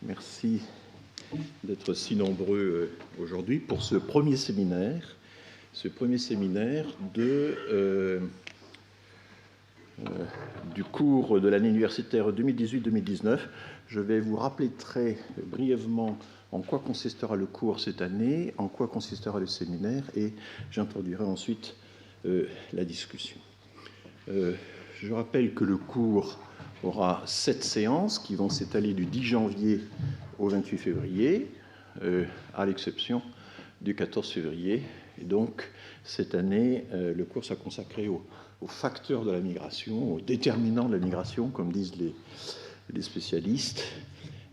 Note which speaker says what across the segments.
Speaker 1: Merci d'être si nombreux aujourd'hui pour ce premier séminaire du cours de l'année universitaire 2018-2019. Je vais vous rappeler très brièvement en quoi consistera le cours cette année, en quoi consistera le séminaire, et j'introduirai ensuite la discussion. Je rappelle que le cours aura 7 séances qui vont s'étaler du 10 janvier au 28 février, à l'exception du 14 février. Et donc, cette année, le cours sera consacré aux facteurs de la migration, aux déterminants de la migration, comme disent les spécialistes.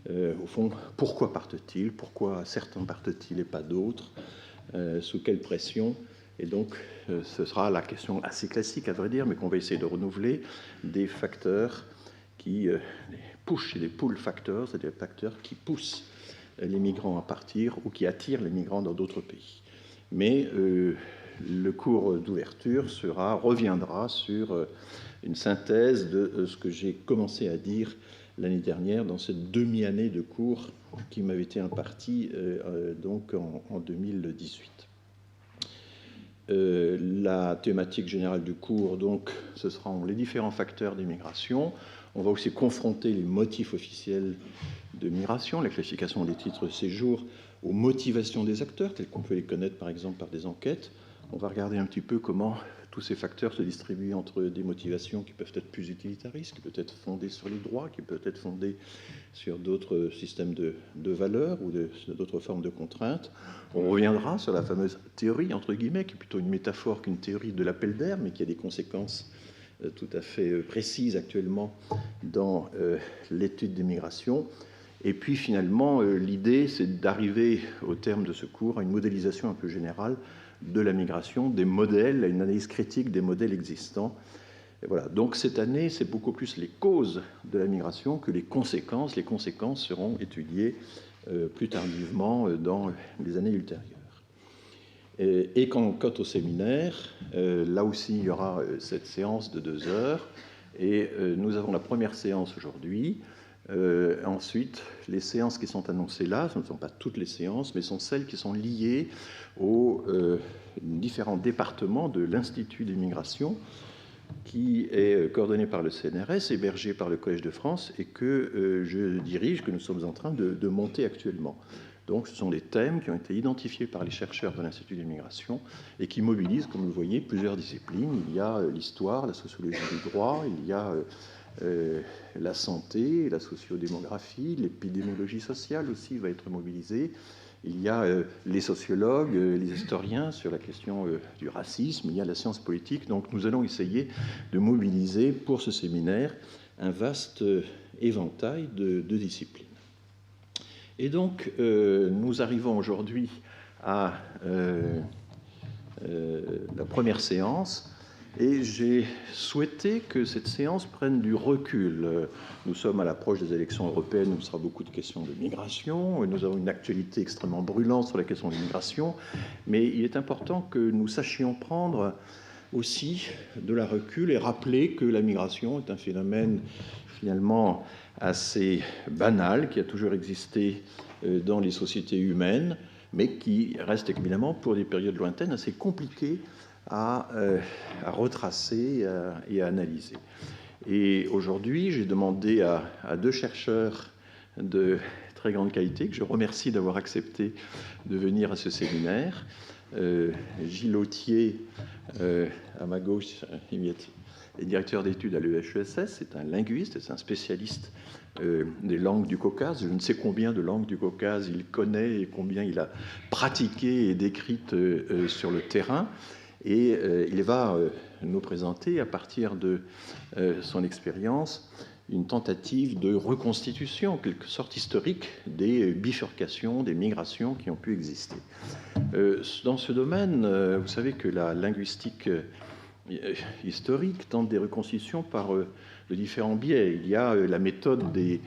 Speaker 1: Au fond, pourquoi partent-ils? Pourquoi certains partent-ils et pas d'autres? Sous quelle pression? Et donc, ce sera la question assez classique, à vrai dire, mais qu'on va essayer de renouveler, des facteurs qui les push, des pull factors, c'est-à-dire des facteurs qui poussent les migrants à partir ou qui attirent les migrants dans d'autres pays. Mais le cours d'ouverture reviendra sur une synthèse de ce que j'ai commencé à dire l'année dernière dans cette demi-année de cours qui m'avait été impartie donc en 2018. La thématique générale du cours, donc, ce seront les différents facteurs d'immigration. On va aussi confronter les motifs officiels de migration, la classification des titres de séjour aux motivations des acteurs, tels qu'on peut les connaître par exemple par des enquêtes. On va regarder un petit peu comment tous ces facteurs se distribuent entre des motivations qui peuvent être plus utilitaristes, qui peuvent être fondées sur les droits, qui peuvent être fondées sur d'autres systèmes de valeurs ou d'autres formes de contraintes. On reviendra sur la fameuse théorie, entre guillemets, qui est plutôt une métaphore qu'une théorie de l'appel d'air, mais qui a des conséquences tout à fait précises actuellement dans l'étude des migrations. Et puis finalement, l'idée, c'est d'arriver au terme de ce cours à une modélisation un peu générale de la migration, des modèles, à une analyse critique des modèles existants. Et voilà. Donc cette année, c'est beaucoup plus les causes de la migration que les conséquences. Les conséquences seront étudiées plus tardivement dans les années ultérieures. Et quant au séminaire, là aussi, il y aura cette séance de 2 heures. Et nous avons la première séance aujourd'hui. Ensuite, les séances qui sont annoncées là, ce ne sont pas toutes les séances, mais sont celles qui sont liées aux différents départements de l'Institut des migrations, qui est coordonné par le CNRS, hébergé par le Collège de France, et que je dirige, que nous sommes en train de monter actuellement. Donc ce sont des thèmes qui ont été identifiés par les chercheurs de l'Institut des migrations et qui mobilisent, comme vous le voyez, plusieurs disciplines. Il y a l'histoire, la sociologie du droit, il y a la santé, la sociodémographie, l'épidémiologie sociale aussi va être mobilisée. Il y a les sociologues, les historiens sur la question du racisme, il y a la science politique. Donc nous allons essayer de mobiliser pour ce séminaire un vaste éventail de disciplines. Et donc nous arrivons aujourd'hui à la première séance. Et j'ai souhaité que cette séance prenne du recul. Nous sommes à l'approche des élections européennes, où il sera beaucoup de questions de migration. Nous avons une actualité extrêmement brûlante sur la question de l'immigration. Mais il est important que nous sachions prendre aussi de la recul et rappeler que la migration est un phénomène finalement assez banal, qui a toujours existé dans les sociétés humaines, mais qui reste évidemment, pour des périodes lointaines, assez compliqué à retracer et à analyser. Et aujourd'hui, j'ai demandé à 2 chercheurs de très grande qualité, que je remercie d'avoir accepté de venir à ce séminaire. Gilles Autier, à ma gauche, est directeur d'études à l'EHESS, c'est un linguiste, c'est un spécialiste des langues du Caucase. Je ne sais combien de langues du Caucase il connaît et combien il a pratiqué et décrites sur le terrain. Et il va nous présenter, à partir de son expérience, une tentative de reconstitution, en quelque sorte historique, des bifurcations, des migrations qui ont pu exister. Dans ce domaine, vous savez que la linguistique historique tente des reconstitutions par de différents biais. Il y a la méthode de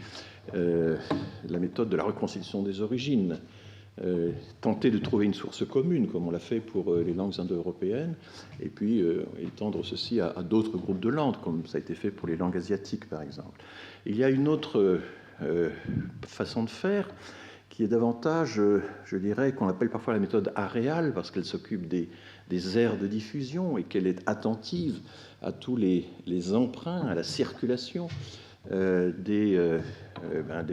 Speaker 1: la reconstitution des origines, tenter de trouver une source commune, comme on l'a fait pour les langues indo-européennes, et puis étendre ceci à d'autres groupes de langues, comme ça a été fait pour les langues asiatiques, par exemple. Il y a une autre façon de faire, qui est davantage, je dirais, qu'on appelle parfois la méthode aréale, parce qu'elle s'occupe des aires de diffusion et qu'elle est attentive à tous les emprunts, à la circulation des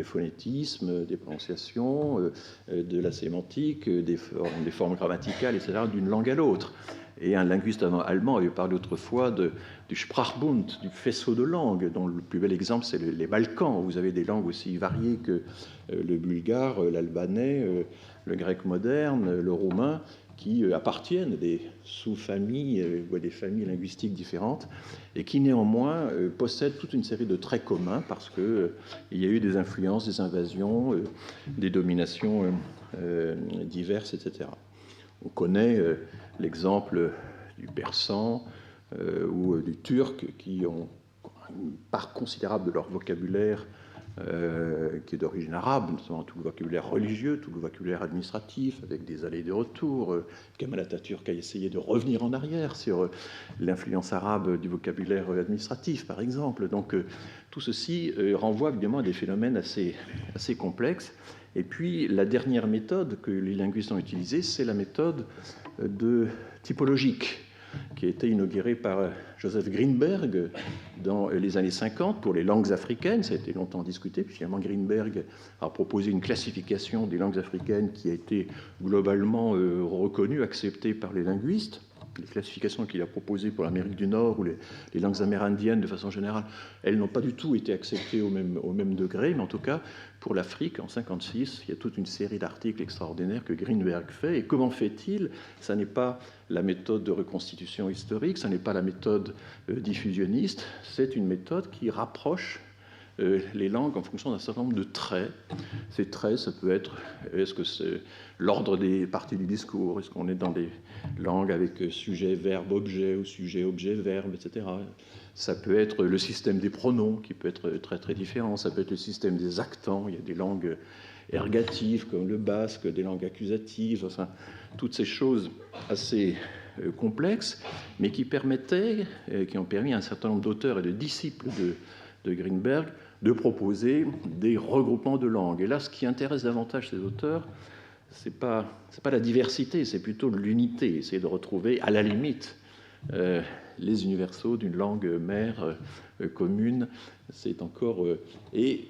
Speaker 1: phonétismes, des prononciations, de la sémantique, des formes grammaticales, etc., d'une langue à l'autre. Et un linguiste allemand avait parlé autrefois du Sprachbund, du faisceau de langues, dont le plus bel exemple, c'est les Balkans. Vous avez des langues aussi variées que le bulgare, l'albanais, le grec moderne, le roumain, qui appartiennent à des sous-familles ou à des familles linguistiques différentes, et qui néanmoins possèdent toute une série de traits communs, parce qu'il y a eu des influences, des invasions, des dominations diverses, etc. On connaît l'exemple du persan ou du turc, qui ont une part considérable de leur vocabulaire qui est d'origine arabe, notamment tout le vocabulaire religieux, tout le vocabulaire administratif, avec des allées et des retours. Kemal Atatürk a essayé de revenir en arrière sur l'influence arabe du vocabulaire administratif, par exemple. Donc tout ceci renvoie évidemment à des phénomènes assez complexes. Et puis la dernière méthode que les linguistes ont utilisée, c'est la méthode typologique, qui a été inaugurée par Joseph Greenberg dans les années 50 pour les langues africaines. Ça a été longtemps discuté, puis finalement Greenberg a proposé une classification des langues africaines qui a été globalement reconnue, acceptée par les linguistes. Les classifications qu'il a proposées pour l'Amérique du Nord ou les langues amérindiennes de façon générale, elles n'ont pas du tout été acceptées au même degré, mais en tout cas, pour l'Afrique, en 1956, il y a toute une série d'articles extraordinaires que Greenberg fait. Et comment fait-il? Ça n'est pas la méthode de reconstitution historique, ça n'est pas la méthode diffusionniste, c'est une méthode qui rapproche les langues en fonction d'un certain nombre de traits. Ces traits, ça peut être, est-ce que c'est l'ordre des parties du discours, est-ce qu'on est dans des langues avec sujet, verbe, objet, ou sujet, objet, verbe, etc. Ça peut être le système des pronoms, qui peut être très très différent. Ça peut être le système des accents. Il y a des langues ergatives, comme le basque, des langues accusatives, enfin, toutes ces choses assez complexes, mais qui ont permis à un certain nombre d'auteurs et de disciples de Greenberg de proposer des regroupements de langues. Et là, ce qui intéresse davantage ces auteurs, c'est pas la diversité, c'est plutôt l'unité, essayer de retrouver, à la limite, les universaux d'une langue mère commune. C'est encore... et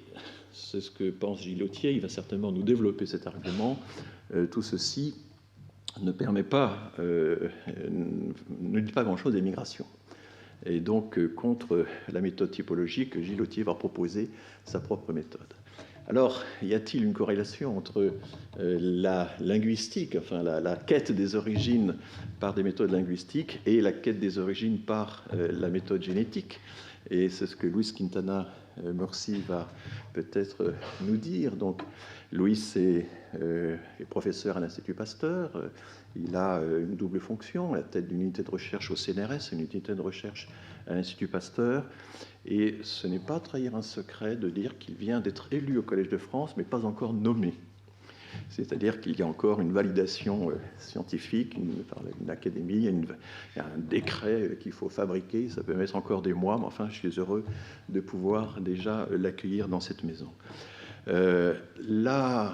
Speaker 1: c'est ce que pense Gilles Lautier, il va certainement nous développer cet argument. Tout ceci ne permet pas, ne dit pas grand-chose des migrations. Et donc, contre la méthode typologique, Gilles Lautier va proposer sa propre méthode. Alors, y a-t-il une corrélation entre la linguistique, enfin la quête des origines par des méthodes linguistiques, et la quête des origines par la méthode génétique? Et c'est ce que Luis Quintana Murci va peut-être nous dire. Donc, Luis est professeur à l'Institut Pasteur. Il a une double fonction, la tête d'une unité de recherche au CNRS, une unité de recherche à l'Institut Pasteur. Et ce n'est pas trahir un secret de dire qu'il vient d'être élu au Collège de France, mais pas encore nommé. C'est-à-dire qu'il y a encore une validation scientifique par une académie, il y a un décret qu'il faut fabriquer, ça peut mettre encore des mois, mais enfin, je suis heureux de pouvoir déjà l'accueillir dans cette maison. La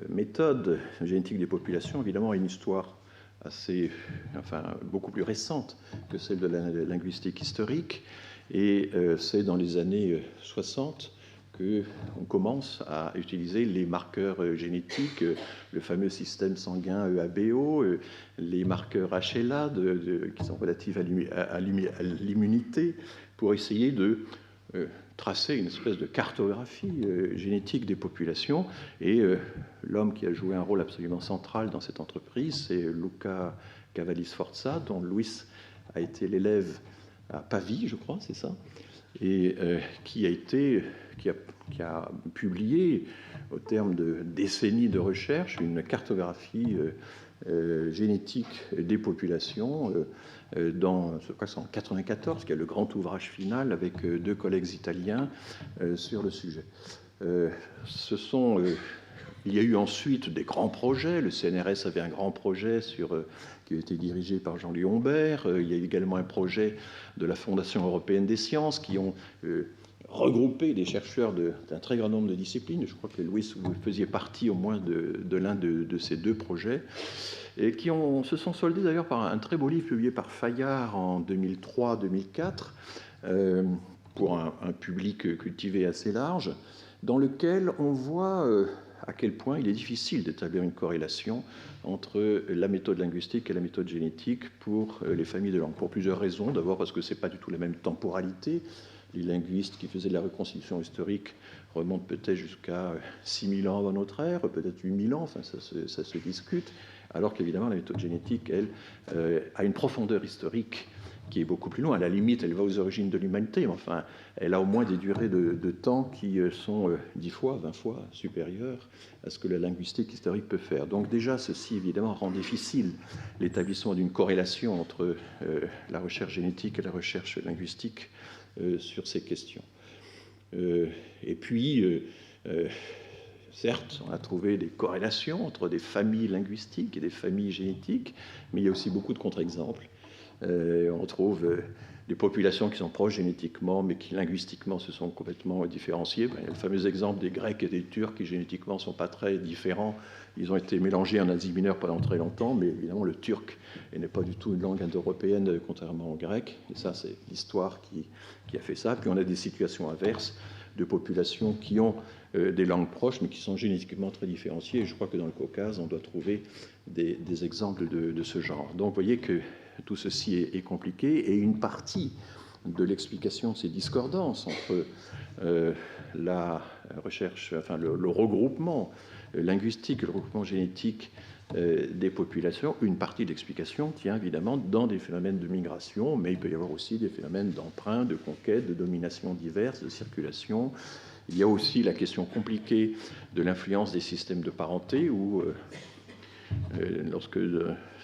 Speaker 1: méthode génétique des populations, évidemment, a une histoire beaucoup plus récente que celle de la linguistique historique, et c'est dans les années 60 qu'on commence à utiliser les marqueurs génétiques, le fameux système sanguin EABO, les marqueurs HLA qui sont relatifs à l'immunité, pour essayer de tracer une espèce de cartographie génétique des populations. Et l'homme qui a joué un rôle absolument central dans cette entreprise, c'est Luca Cavalli-Sforza, dont Luis a été l'élève à Pavie, je crois, c'est ça, et qui a publié, au terme de décennies de recherche, une cartographie génétique des populations je crois que c'est en 1994, qui est le grand ouvrage final avec deux collègues italiens sur le sujet. Il y a eu ensuite des grands projets. Le CNRS avait un grand projet qui a été dirigé par Jean-Louis Humbert. Il y a également un projet de la Fondation européenne des sciences qui ont regroupé des chercheurs d'un très grand nombre de disciplines. Je crois que Louis, vous faisiez partie au moins de l'un de ces deux projets, et qui se sont soldés d'ailleurs par un très beau livre publié par Fayard en 2003-2004, pour un public cultivé assez large, dans lequel on voit à quel point il est difficile d'établir une corrélation entre la méthode linguistique et la méthode génétique pour les familles de langues, pour plusieurs raisons. D'abord parce que ce n'est pas du tout la même temporalité. Les linguistes qui faisaient de la reconstitution historique remontent peut-être jusqu'à 6000 ans avant notre ère, peut-être 8000 ans, enfin, ça se discute, alors qu'évidemment la méthode génétique, elle, a une profondeur historique qui est beaucoup plus loin. À la limite, elle va aux origines de l'humanité, mais enfin, elle a au moins des durées de temps qui sont 10 fois, 20 fois supérieures à ce que la linguistique historique peut faire. Donc déjà, ceci, évidemment, rend difficile l'établissement d'une corrélation entre la recherche génétique et la recherche linguistique sur ces questions. Et puis, certes, on a trouvé des corrélations entre des familles linguistiques et des familles génétiques, mais il y a aussi beaucoup de contre-exemples. On trouve des populations qui sont proches génétiquement, mais qui linguistiquement se sont complètement différenciées. Il y a le fameux exemple des Grecs et des Turcs qui génétiquement ne sont pas très différents. Ils ont été mélangés en Asie mineure pendant très longtemps, mais évidemment le turc n'est pas du tout une langue indo-européenne, contrairement au grec. Et ça, c'est l'histoire qui a fait ça. Puis on a des situations inverses de populations qui ont des langues proches, mais qui sont génétiquement très différenciées. Et je crois que dans le Caucase, on doit trouver des exemples de ce genre. Donc vous voyez que tout ceci est compliqué, et une partie de l'explication de ces discordances entre la recherche, enfin le regroupement linguistique et le regroupement génétique des populations, une partie de l'explication tient évidemment dans des phénomènes de migration, mais il peut y avoir aussi des phénomènes d'emprunt, de conquête, de domination diverses, de circulation. Il y a aussi la question compliquée de l'influence des systèmes de parenté, où lorsque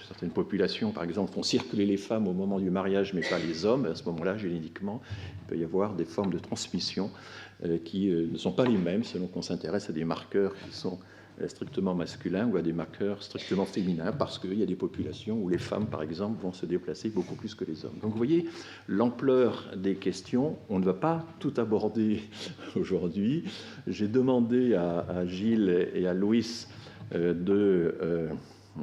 Speaker 1: certaines populations, par exemple, font circuler les femmes au moment du mariage, mais pas les hommes, à ce moment-là, génétiquement, il peut y avoir des formes de transmission qui ne sont pas les mêmes, selon qu'on s'intéresse à des marqueurs qui sont strictement masculins ou à des marqueurs strictement féminins, parce qu'il y a des populations où les femmes, par exemple, vont se déplacer beaucoup plus que les hommes. Donc vous voyez l'ampleur des questions. On ne va pas tout aborder aujourd'hui. J'ai demandé à Gilles et à Louis de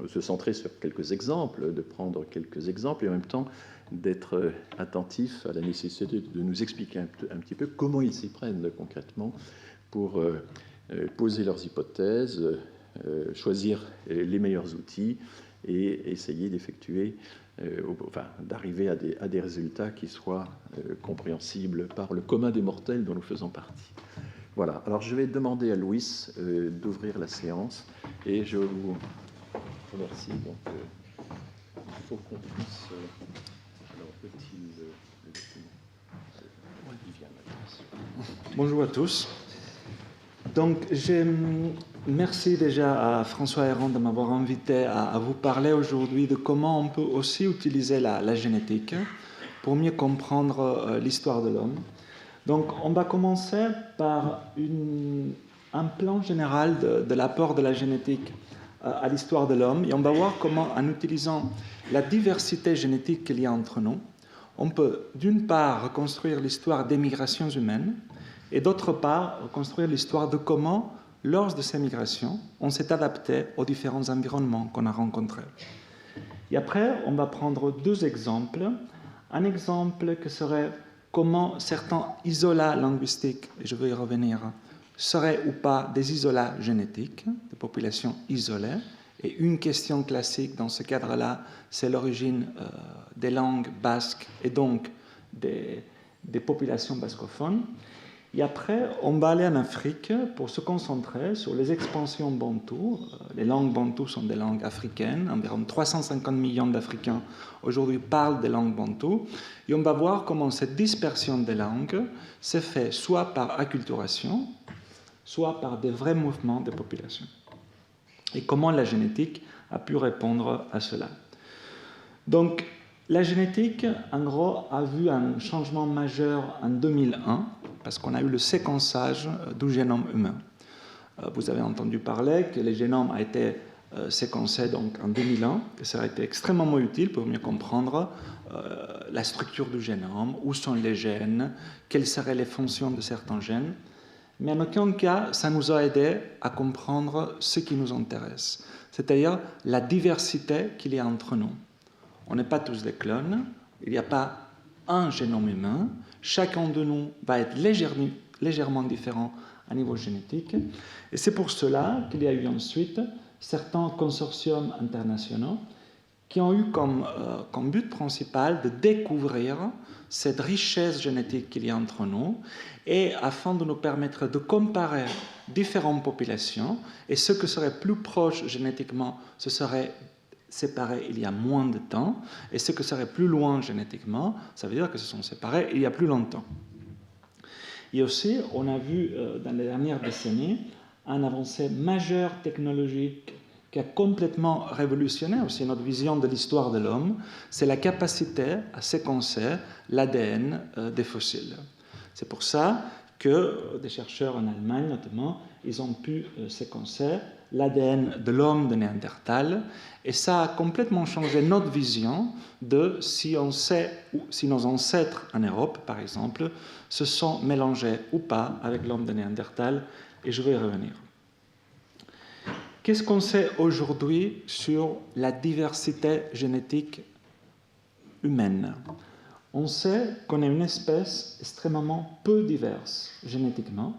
Speaker 1: se centrer sur quelques exemples, de prendre quelques exemples, et en même temps d'être attentif à la nécessité de nous expliquer un petit peu comment ils s'y prennent concrètement pour poser leurs hypothèses, choisir les meilleurs outils et essayer d'effectuer, enfin, d'arriver à des résultats qui soient compréhensibles par le commun des mortels dont nous faisons partie. Voilà, alors je vais demander à Louis d'ouvrir la séance, et je vous remercie. Donc, il faut qu'on puisse... alors, peut-il le document Olivier Matras.
Speaker 2: Bonjour à tous. Donc, merci déjà à François Héron de m'avoir invité à vous parler aujourd'hui de comment on peut aussi utiliser la génétique pour mieux comprendre l'histoire de l'homme. Donc, on va commencer par un plan général de l'apport de la génétique à l'histoire de l'homme, et on va voir comment, en utilisant la diversité génétique qu'il y a entre nous, on peut d'une part reconstruire l'histoire des migrations humaines, et d'autre part reconstruire l'histoire de comment, lors de ces migrations, on s'est adapté aux différents environnements qu'on a rencontrés. Et après, on va prendre deux exemples. Un exemple qui serait comment certains isolats linguistiques, et je vais y revenir, seraient ou pas des isolats génétiques, des populations isolées. Et une question classique dans ce cadre-là, c'est l'origine des langues basques et donc des populations bascophones. Et après, on va aller en Afrique pour se concentrer sur les expansions bantoues. Les langues bantoues sont des langues africaines. Environ 350 millions d'Africains aujourd'hui parlent des langues bantoues. Et on va voir comment cette dispersion des langues s'est faite soit par acculturation, soit par des vrais mouvements de population. Et comment la génétique a pu répondre à cela. Donc, la génétique, en gros, a vu un changement majeur en 2001, parce qu'on a eu le séquençage du génome humain. Vous avez entendu parler que le génome a été séquencé donc en 2001, et ça a été extrêmement utile pour mieux comprendre la structure du génome, où sont les gènes, quelles seraient les fonctions de certains gènes. Mais en aucun cas, ça nous a aidé à comprendre ce qui nous intéresse, c'est-à-dire la diversité qu'il y a entre nous. On n'est pas tous des clones, il n'y a pas un génome humain, chacun de nous va être légèrement différent à niveau génétique, et c'est pour cela qu'il y a eu ensuite certains consortiums internationaux qui ont eu comme but principal de découvrir cette richesse génétique qu'il y a entre nous, et afin de nous permettre de comparer différentes populations, et ce que serait plus proche génétiquement, ce serait séparés il y a moins de temps, et ce que serait plus loin génétiquement, ça veut dire que se sont séparés il y a plus longtemps. Et aussi, on a vu dans les dernières décennies un avancée majeure technologique qui a complètement révolutionné aussi notre vision de l'histoire de l'homme, c'est la capacité à séquencer l'ADN des fossiles. C'est pour ça que des chercheurs en Allemagne, notamment, ils ont pu séquencer l'ADN de l'homme de Néandertal, et ça a complètement changé notre vision de si on sait, si nos ancêtres en Europe, par exemple, se sont mélangés ou pas avec l'homme de Néandertal, et je vais y revenir. Qu'est-ce qu'on sait aujourd'hui sur la diversité génétique humaine? On sait qu'on est une espèce extrêmement peu diverse génétiquement.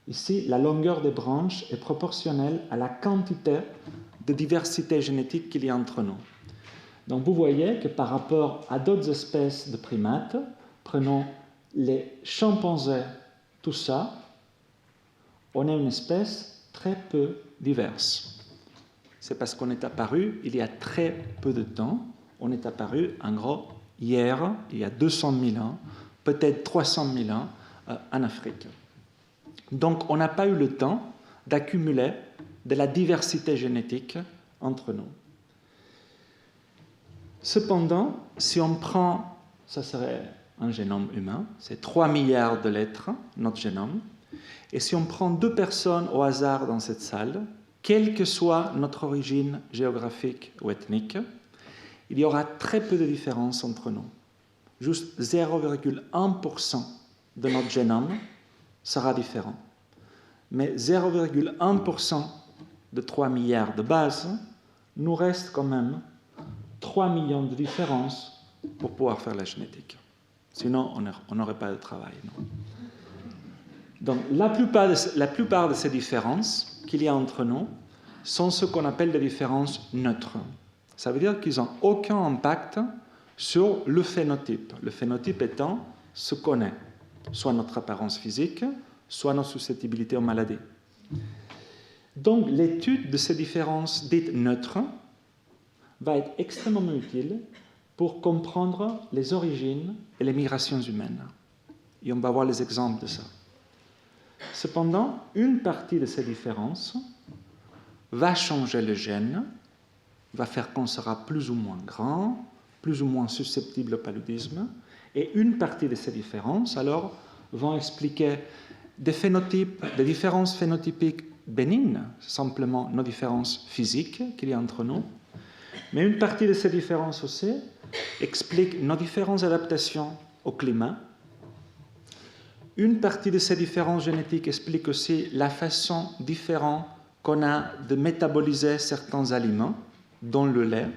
Speaker 2: Ici, la longueur des branches est proportionnelle à la quantité de diversité génétique qu'il y a entre nous. Donc vous voyez que par rapport à d'autres espèces de primates, prenons les chimpanzés, tout ça, on est une espèce très peu diverse. C'est parce qu'on est apparu il y a très peu de temps. On est apparu, en gros, hier, il y a 200 000 ans, peut-être 300 000 ans, en Afrique. Donc, on n'a pas eu le temps d'accumuler de la diversité génétique entre nous. Cependant, si on prend, ça serait un génome humain, c'est 3 milliards de lettres, notre génome, et si on prend 2 personnes au hasard dans cette salle, quelle que soit notre origine géographique ou ethnique, il y aura très peu de différence entre nous. Juste 0,1% de notre génome sera différent. Mais 0,1% de 3 milliards de bases nous reste quand même 3 millions de différences pour pouvoir faire la génétique. Sinon, on n'aurait pas de travail. Non. Donc, la plupart de ces différences qu'il y a entre nous sont ce qu'on appelle des différences neutres. Ça veut dire qu'ils n'ont aucun impact sur le phénotype. Le phénotype étant ce qu'on est, soit notre apparence physique, soit notre susceptibilité aux maladies. Donc, l'étude de ces différences dites neutres va être extrêmement utile pour comprendre les origines et les migrations humaines. Et on va voir les exemples de ça. Cependant, une partie de ces différences va changer le gène, va faire qu'on sera plus ou moins grand, plus ou moins susceptible au paludisme, et une partie de ces différences, alors, vont expliquer des phénotypes, des différences phénotypiques bénignes, simplement nos différences physiques qu'il y a entre nous, mais une partie de ces différences aussi explique nos différentes adaptations au climat. Une partie de ces différences génétiques explique aussi la façon différente qu'on a de métaboliser certains aliments, dont le lait.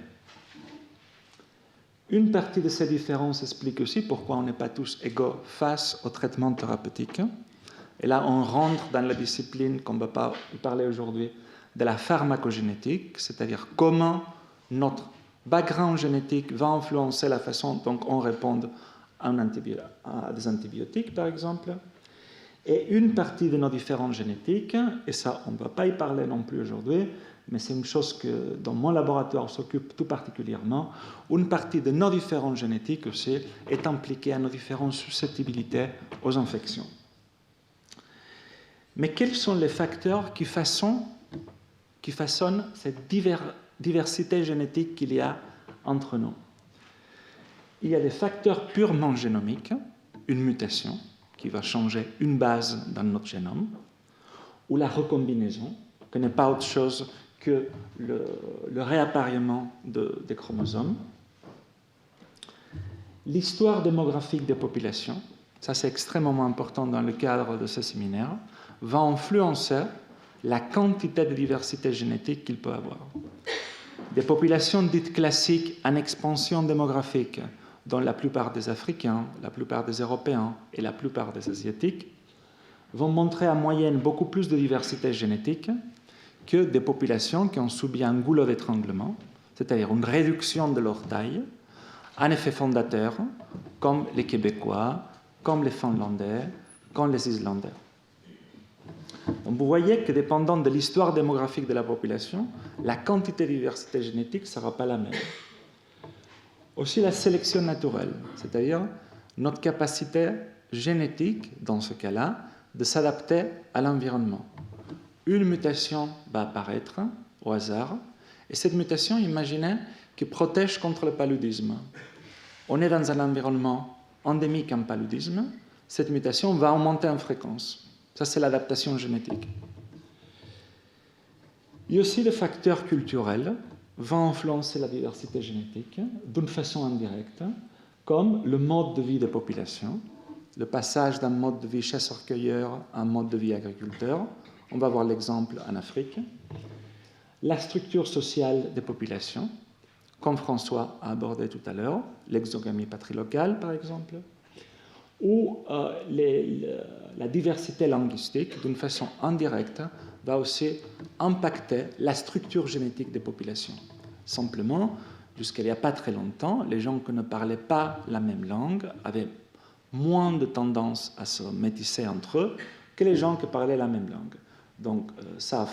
Speaker 2: Une partie de ces différences explique aussi pourquoi on n'est pas tous égaux face au traitement thérapeutique. Et là, on rentre dans la discipline qu'on ne va pas parler aujourd'hui, de la pharmacogénétique, c'est-à-dire comment notre background génétique va influencer la façon dont on répond à des antibiotiques, par exemple. Et une partie de nos différences génétiques, et ça, on ne va pas y parler non plus aujourd'hui, mais c'est une chose que dans mon laboratoire s'occupe tout particulièrement, une partie de nos différences génétiques aussi est impliquée à nos différentes susceptibilités aux infections. Mais quels sont les facteurs qui façonnent cette diversité génétique qu'il y a entre nous? Il y a des facteurs purement génomiques, une mutation qui va changer une base dans notre génome, ou la recombinaison, qui n'est pas autre chose que le réappariement des chromosomes. L'histoire démographique des populations, ça c'est extrêmement important dans le cadre de ce séminaire, va influencer la quantité de diversité génétique qu'il peut avoir. Des populations dites classiques en expansion démographique, dont la plupart des Africains, la plupart des Européens et la plupart des Asiatiques, vont montrer en moyenne beaucoup plus de diversité génétique que des populations qui ont subi un goulot d'étranglement, c'est-à-dire une réduction de leur taille, un effet fondateur, comme les Québécois, comme les Finlandais, comme les Islandais. Donc vous voyez que dépendant de l'histoire démographique de la population, la quantité de diversité génétique ne sera pas la même. Aussi la sélection naturelle, c'est-à-dire notre capacité génétique, dans ce cas-là, de s'adapter à l'environnement. Une mutation va apparaître au hasard, et cette mutation, imaginez, qui protège contre le paludisme. On est dans un environnement endémique en paludisme, cette mutation va augmenter en fréquence. Ça, c'est l'adaptation génétique. Il y a aussi des facteurs culturels vont influencer la diversité génétique d'une façon indirecte, comme le mode de vie des populations, le passage d'un mode de vie chasseur-cueilleur à un mode de vie agriculteur. On va voir l'exemple en Afrique. La structure sociale des populations, comme François a abordé tout à l'heure, l'exogamie patrilocale par exemple, ou la diversité linguistique, d'une façon indirecte, va aussi impacter la structure génétique des populations. Simplement, jusqu'à il n'y a pas très longtemps, les gens qui ne parlaient pas la même langue avaient moins de tendance à se métisser entre eux que les gens qui parlaient la même langue. Donc ça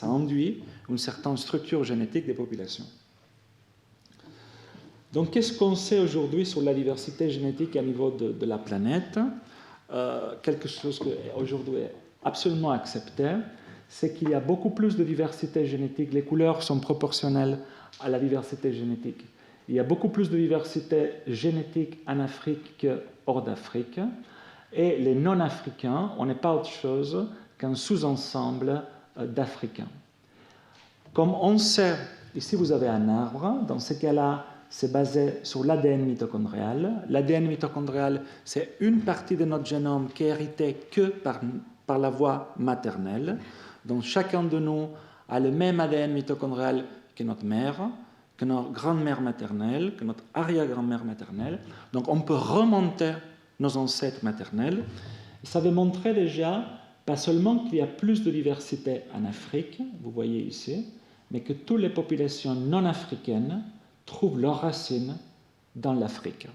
Speaker 2: induit une certaine structure génétique des populations. Donc qu'est-ce qu'on sait aujourd'hui sur la diversité génétique à niveau de la planète? Quelque chose qui aujourd'hui est absolument accepté, c'est qu'il y a beaucoup plus de diversité génétique. Les couleurs sont proportionnelles à la diversité génétique. Il y a beaucoup plus de diversité génétique en Afrique qu'hors d'Afrique. Et les non-africains, on n'est pas autre chose qu'un sous-ensemble d'Africains. Comme on sait, ici vous avez un arbre, dans ce cas-là, c'est basé sur l'ADN mitochondrial. L'ADN mitochondrial, c'est une partie de notre génome qui est héritée que par la voie maternelle. Donc chacun de nous a le même ADN mitochondrial que notre mère, que notre grand-mère maternelle, que notre arrière-grand-mère maternelle. Donc on peut remonter nos ancêtres maternels. Ça veut montrer déjà, pas seulement qu'il y a plus de diversité en Afrique, vous voyez ici, mais que toutes les populations non africaines trouvent leurs racines dans l'Afrique.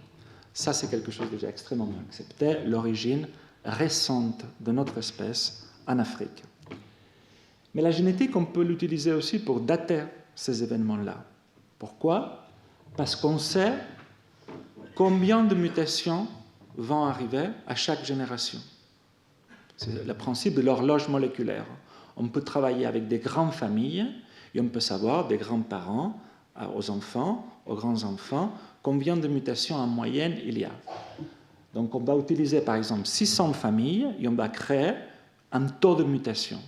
Speaker 2: Ça, c'est quelque chose de déjà extrêmement accepté, l'origine récente de notre espèce en Afrique. Mais la génétique, on peut l'utiliser aussi pour dater ces événements-là. Pourquoi? Parce qu'on sait combien de mutations vont arriver à chaque génération. C'est le principe de l'horloge moléculaire. On peut travailler avec des grandes familles et on peut savoir des grands-parents aux enfants, aux grands-enfants, combien de mutations en moyenne il y a. Donc on va utiliser par exemple 600 familles et on va créer un taux de mutation.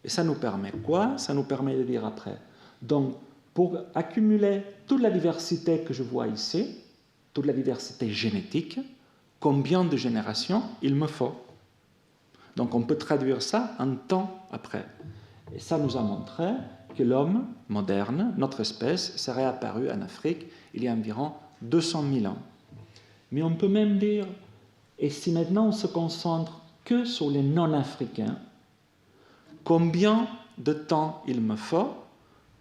Speaker 2: Et ça nous permet quoi? Ça nous permet de dire après. Donc pour accumuler toute la diversité que je vois ici, toute la diversité génétique, combien de générations il me faut? Donc on peut traduire ça en temps après. Et ça nous a montré que l'homme moderne, notre espèce, serait apparu en Afrique il y a environ 200 000 ans. Mais on peut même dire, et si maintenant on se concentre que sur les non-africains, combien de temps il me faut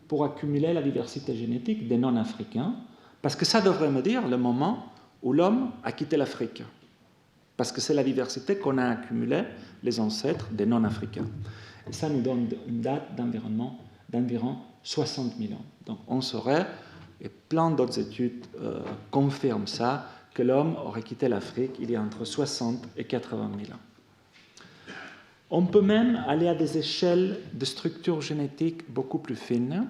Speaker 2: pour accumuler la diversité génétique des non-africains? Parce que ça devrait me dire le moment où l'homme a quitté l'Afrique. Parce que c'est la diversité qu'on a accumulée, les ancêtres des non-africains. Et ça nous donne une date d'environ 60 000 ans. Donc on saurait, et plein d'autres études confirment ça, que l'homme aurait quitté l'Afrique il y a entre 60 et 80 000 ans. On peut même aller à des échelles de structure génétique beaucoup plus fines.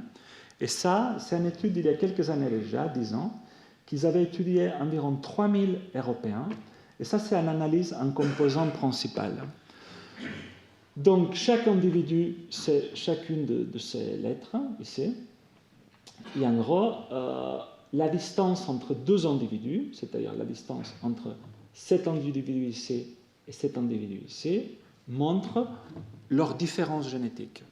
Speaker 2: Et ça, c'est une étude d'il y a quelques années déjà, 10 ans, qu'ils avaient étudié environ 3000 Européens. Et ça, c'est une analyse en composants principales. Donc, chaque individu, c'est chacune de ces lettres, ici. Et en gros, la distance entre deux individus, c'est-à-dire la distance entre cet individu ici et cet individu ici, montre leur différence génétique.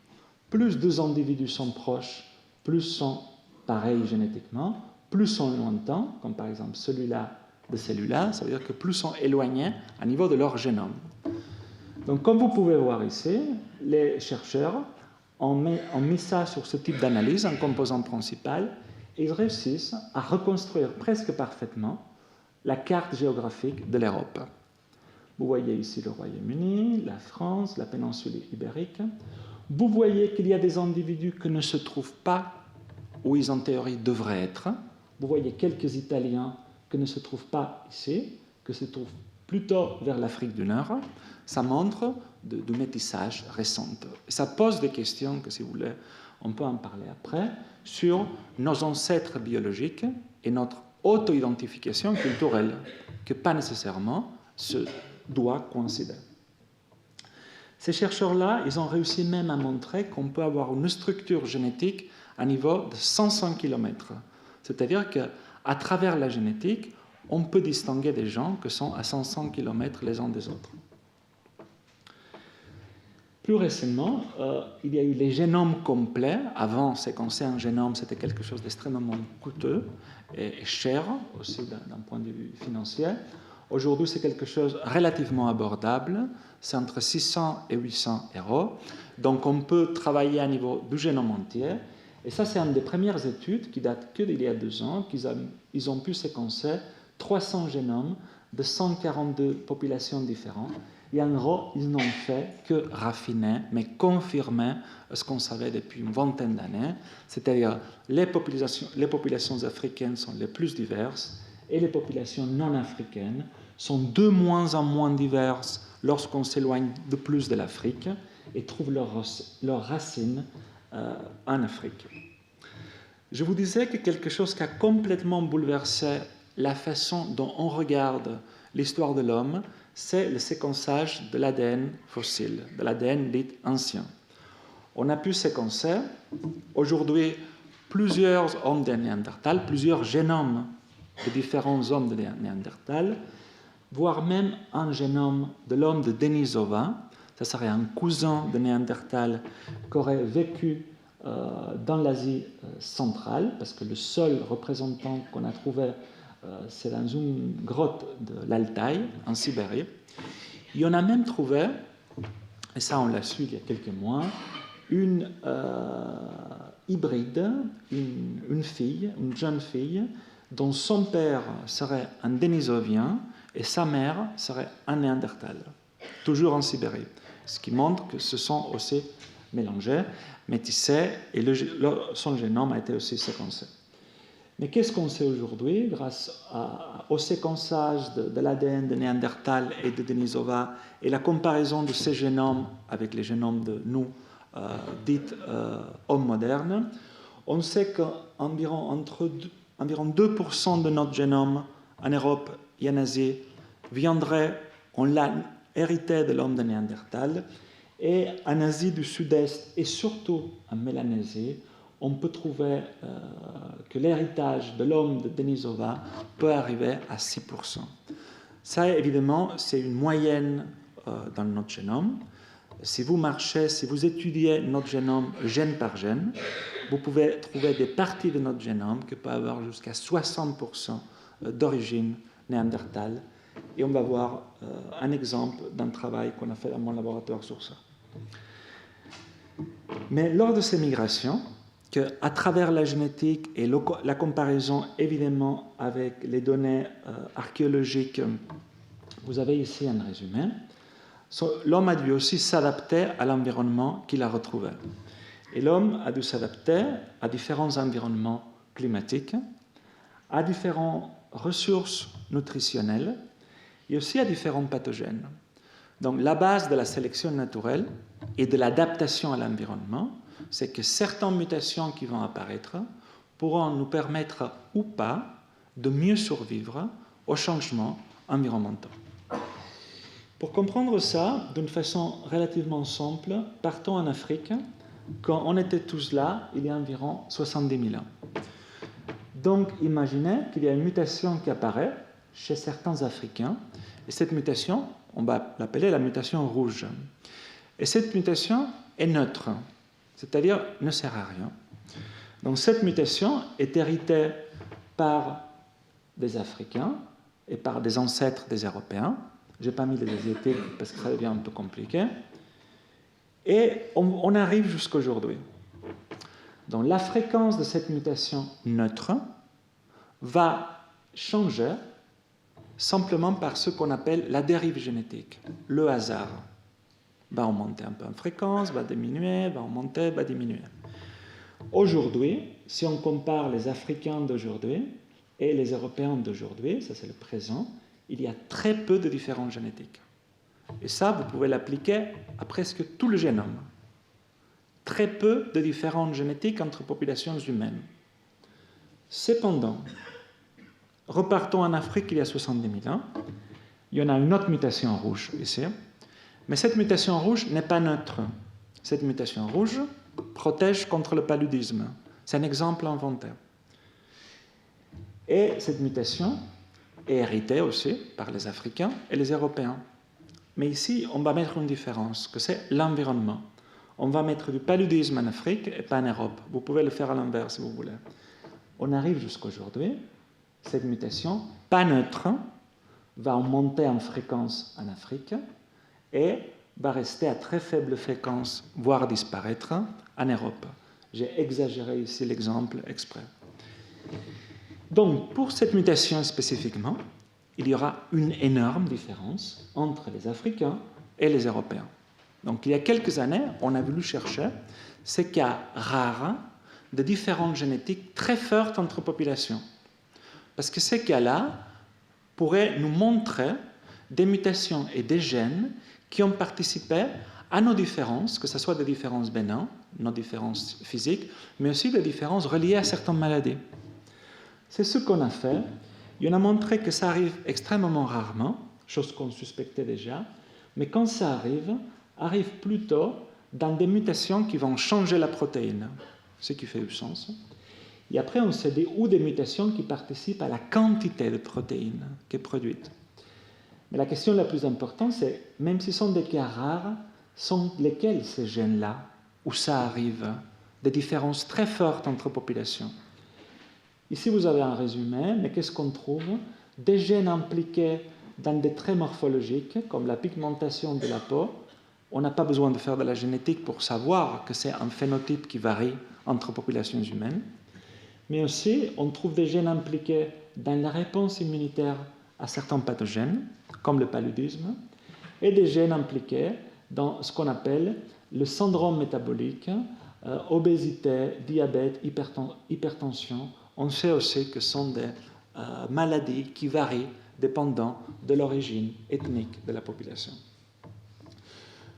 Speaker 2: Plus deux individus sont proches, plus sont pareils génétiquement, plus sont lointains, comme par exemple celui-là de celui-là, ça veut dire que plus sont éloignés à niveau de leur génome. Donc, comme vous pouvez voir ici, les chercheurs ont mis ça sur ce type d'analyse, un composant principal, et ils réussissent à reconstruire presque parfaitement la carte géographique de l'Europe. Vous voyez ici le Royaume-Uni, la France, la péninsule ibérique. Vous voyez qu'il y a des individus qui ne se trouvent pas où ils en théorie devraient être. Vous voyez quelques Italiens qui ne se trouvent pas ici, qui se trouvent plutôt vers l'Afrique du Nord. Ça montre du métissage récent. Et ça pose des questions que, si vous voulez, on peut en parler après, sur nos ancêtres biologiques et notre auto-identification culturelle, qui pas nécessairement se doit coïncider. Ces chercheurs-là, ils ont réussi même à montrer qu'on peut avoir une structure génétique à niveau de 500 km. C'est-à-dire qu'à travers la génétique, on peut distinguer des gens qui sont à 500 km les uns des autres. Plus récemment, il y a eu les génomes complets. Avant, séquencer un génome, c'était quelque chose d'extrêmement coûteux et cher, aussi d'un point de vue financier. Aujourd'hui, c'est quelque chose de relativement abordable. C'est entre 600 et 800 €. Donc, on peut travailler à niveau du génome entier. Et ça, c'est une des premières études qui date que d'il y a 2 ans, qu'ils ont pu séquencer 300 génomes de 142 populations différentes. Et en gros, ils n'ont fait que raffiner, mais confirmer ce qu'on savait depuis une vingtaine d'années, c'est-à-dire les populations africaines sont les plus diverses et les populations non africaines sont de moins en moins diverses lorsqu'on s'éloigne de plus de l'Afrique et trouvent leurs racines en Afrique. Je vous disais que quelque chose qui a complètement bouleversé la façon dont on regarde l'histoire de l'homme, c'est le séquençage de l'ADN fossile, de l'ADN dit ancien. On a pu séquencer aujourd'hui plusieurs hommes de Néandertal, plusieurs génomes de différents hommes de Néandertal, voire même un génome de l'homme de Denisova. Ça serait un cousin de Néandertal qui aurait vécu dans l'Asie centrale, parce que le seul représentant qu'on a trouvé, c'est dans une grotte de l'Altaï, en Sibérie. Et on a même trouvé, et ça on l'a su il y a quelques mois, une hybride, une fille, une jeune fille, dont son père serait un Denisovien et sa mère serait un Néandertal, toujours en Sibérie. Ce qui montre que ce sont aussi mélangés, métissés, et son génome a été aussi séquencé. Mais qu'est-ce qu'on sait aujourd'hui grâce au séquençage de l'ADN de Néandertal et de Denisova et la comparaison de ces génomes avec les génomes de nous, dites hommes modernes? On sait qu'environ 2% de notre génome en Europe et en Asie viendrait, on l'a hérité de l'homme de Néandertal, et en Asie du Sud-Est et surtout en Mélanésie, on peut trouver que l'héritage de l'homme de Denisova peut arriver à 6%. Ça, évidemment, c'est une moyenne dans notre génome. Si vous marchez, si vous étudiez notre génome gène par gène, vous pouvez trouver des parties de notre génome qui peuvent avoir jusqu'à 60% d'origine néandertale. Et on va voir un exemple d'un travail qu'on a fait dans mon laboratoire sur ça. Mais lors de ces migrations, à travers la génétique et la comparaison évidemment avec les données archéologiques, vous avez ici un résumé. L'homme a dû aussi s'adapter à l'environnement qu'il a retrouvé. Et l'homme a dû s'adapter à différents environnements climatiques, à différentes ressources nutritionnelles et aussi à différents pathogènes. Donc la base de la sélection naturelle et de l'adaptation à l'environnement, c'est que certaines mutations qui vont apparaître pourront nous permettre ou pas de mieux survivre aux changements environnementaux. Pour comprendre ça d'une façon relativement simple, partons en Afrique, quand on était tous là, il y a environ 70 000 ans. Donc, imaginez qu'il y a une mutation qui apparaît chez certains Africains, et cette mutation, on va l'appeler la mutation rouge. Et cette mutation est neutre, c'est-à-dire ne sert à rien. Donc, cette mutation est héritée par des Africains et par des ancêtres des Européens. Je n'ai pas mis les asiatiques parce que ça devient un peu compliqué. Et on arrive jusqu'à aujourd'hui. Donc la fréquence de cette mutation neutre va changer simplement par ce qu'on appelle la dérive génétique, le hasard. Va augmenter un peu en fréquence, va diminuer, va augmenter, va diminuer. Aujourd'hui, si on compare les Africains d'aujourd'hui et les Européens d'aujourd'hui, ça c'est le présent, il y a très peu de différences génétiques. Et ça, vous pouvez l'appliquer à presque tout le génome. Très peu de différences génétiques entre populations humaines. Cependant, repartons en Afrique il y a 70 000 ans, il y en a une autre mutation rouge ici, mais cette mutation rouge n'est pas neutre. Cette mutation rouge protège contre le paludisme. C'est un exemple inventé. Et cette mutation est héritée aussi par les Africains et les Européens. Mais ici, on va mettre une différence, que c'est l'environnement. On va mettre du paludisme en Afrique et pas en Europe. Vous pouvez le faire à l'envers si vous voulez. On arrive jusqu'à aujourd'hui, cette mutation, pas neutre, va augmenter en fréquence en Afrique et va rester à très faible fréquence, voire disparaître en Europe. J'ai exagéré ici l'exemple exprès. Donc, pour cette mutation spécifiquement, il y aura une énorme différence entre les Africains et les Européens. Donc, il y a quelques années, on a voulu chercher ces cas rares de différences génétiques très fortes entre populations. Parce que ces cas-là pourraient nous montrer des mutations et des gènes qui ont participé à nos différences, que ce soit des différences bénines, nos différences physiques, mais aussi des différences reliées à certaines maladies. C'est ce qu'on a fait. Il a montré que ça arrive extrêmement rarement, chose qu'on suspectait déjà, mais quand ça arrive plutôt dans des mutations qui vont changer la protéine, ce qui fait du sens. Et après, on s'est dit où des mutations qui participent à la quantité de protéines qui est produite. Mais la question la plus importante, c'est, même si ce sont des cas rares, sont lesquels ces gènes-là, où ça arrive, des différences très fortes entre populations. Ici, vous avez un résumé, mais qu'est-ce qu'on trouve? Des gènes impliqués dans des traits morphologiques, comme la pigmentation de la peau. On n'a pas besoin de faire de la génétique pour savoir que c'est un phénotype qui varie entre populations humaines. Mais aussi, on trouve des gènes impliqués dans la réponse immunitaire à certains pathogènes, comme le paludisme, et des gènes impliqués dans ce qu'on appelle le syndrome métabolique, obésité, diabète, hypertension. On sait aussi que ce sont des maladies qui varient dépendant de l'origine ethnique de la population.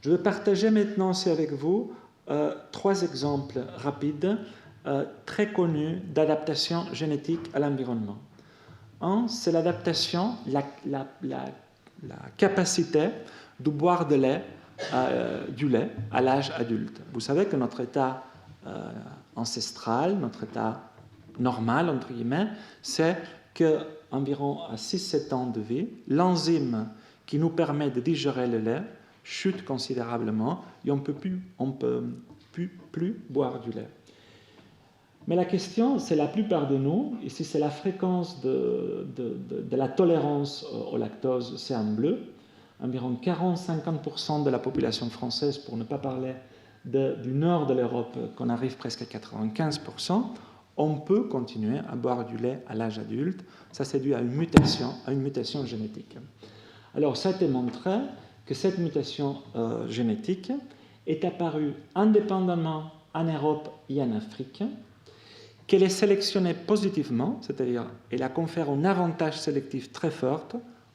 Speaker 2: Je vais partager maintenant aussi avec vous 3 exemples rapides, très connus d'adaptation génétique à l'environnement. Un, c'est l'adaptation, la capacité de boire du lait à l'âge adulte. Vous savez que notre état ancestral, notre état normal, entre guillemets, c'est qu'environ à 6-7 ans de vie, l'enzyme qui nous permet de digérer le lait chute considérablement et on ne peut plus boire du lait. Mais la question, c'est la plupart de nous, ici c'est la fréquence de la tolérance au lactose, c'est en bleu, environ 40-50% de la population française, pour ne pas parler du nord de l'Europe, qu'on arrive presque à 95%, on peut continuer à boire du lait à l'âge adulte. Ça, c'est dû à une mutation génétique. Alors, ça a été montré que cette mutation génétique est apparue indépendamment en Europe et en Afrique, qu'elle est sélectionnée positivement, c'est-à-dire elle a conféré un avantage sélectif très fort,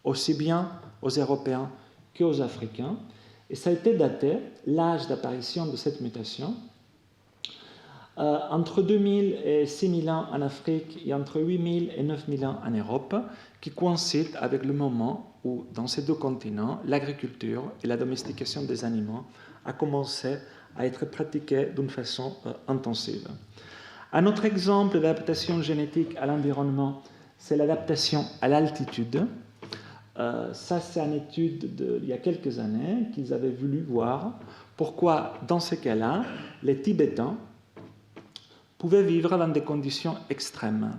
Speaker 2: aussi bien aux Européens qu'aux Africains, et ça a été daté, l'âge d'apparition de cette mutation, entre 2000 et 6000 ans en Afrique et entre 8000 et 9000 ans en Europe, qui coïncide avec le moment où, dans ces deux continents, l'agriculture et la domestication des animaux a commencé à être pratiquées d'une façon intensive. Un autre exemple d'adaptation génétique à l'environnement, c'est l'adaptation à l'altitude. Ça, c'est une étude d'il y a quelques années qu'ils avaient voulu voir pourquoi, dans ce cas-là, les Tibétains pouvaient vivre dans des conditions extrêmes.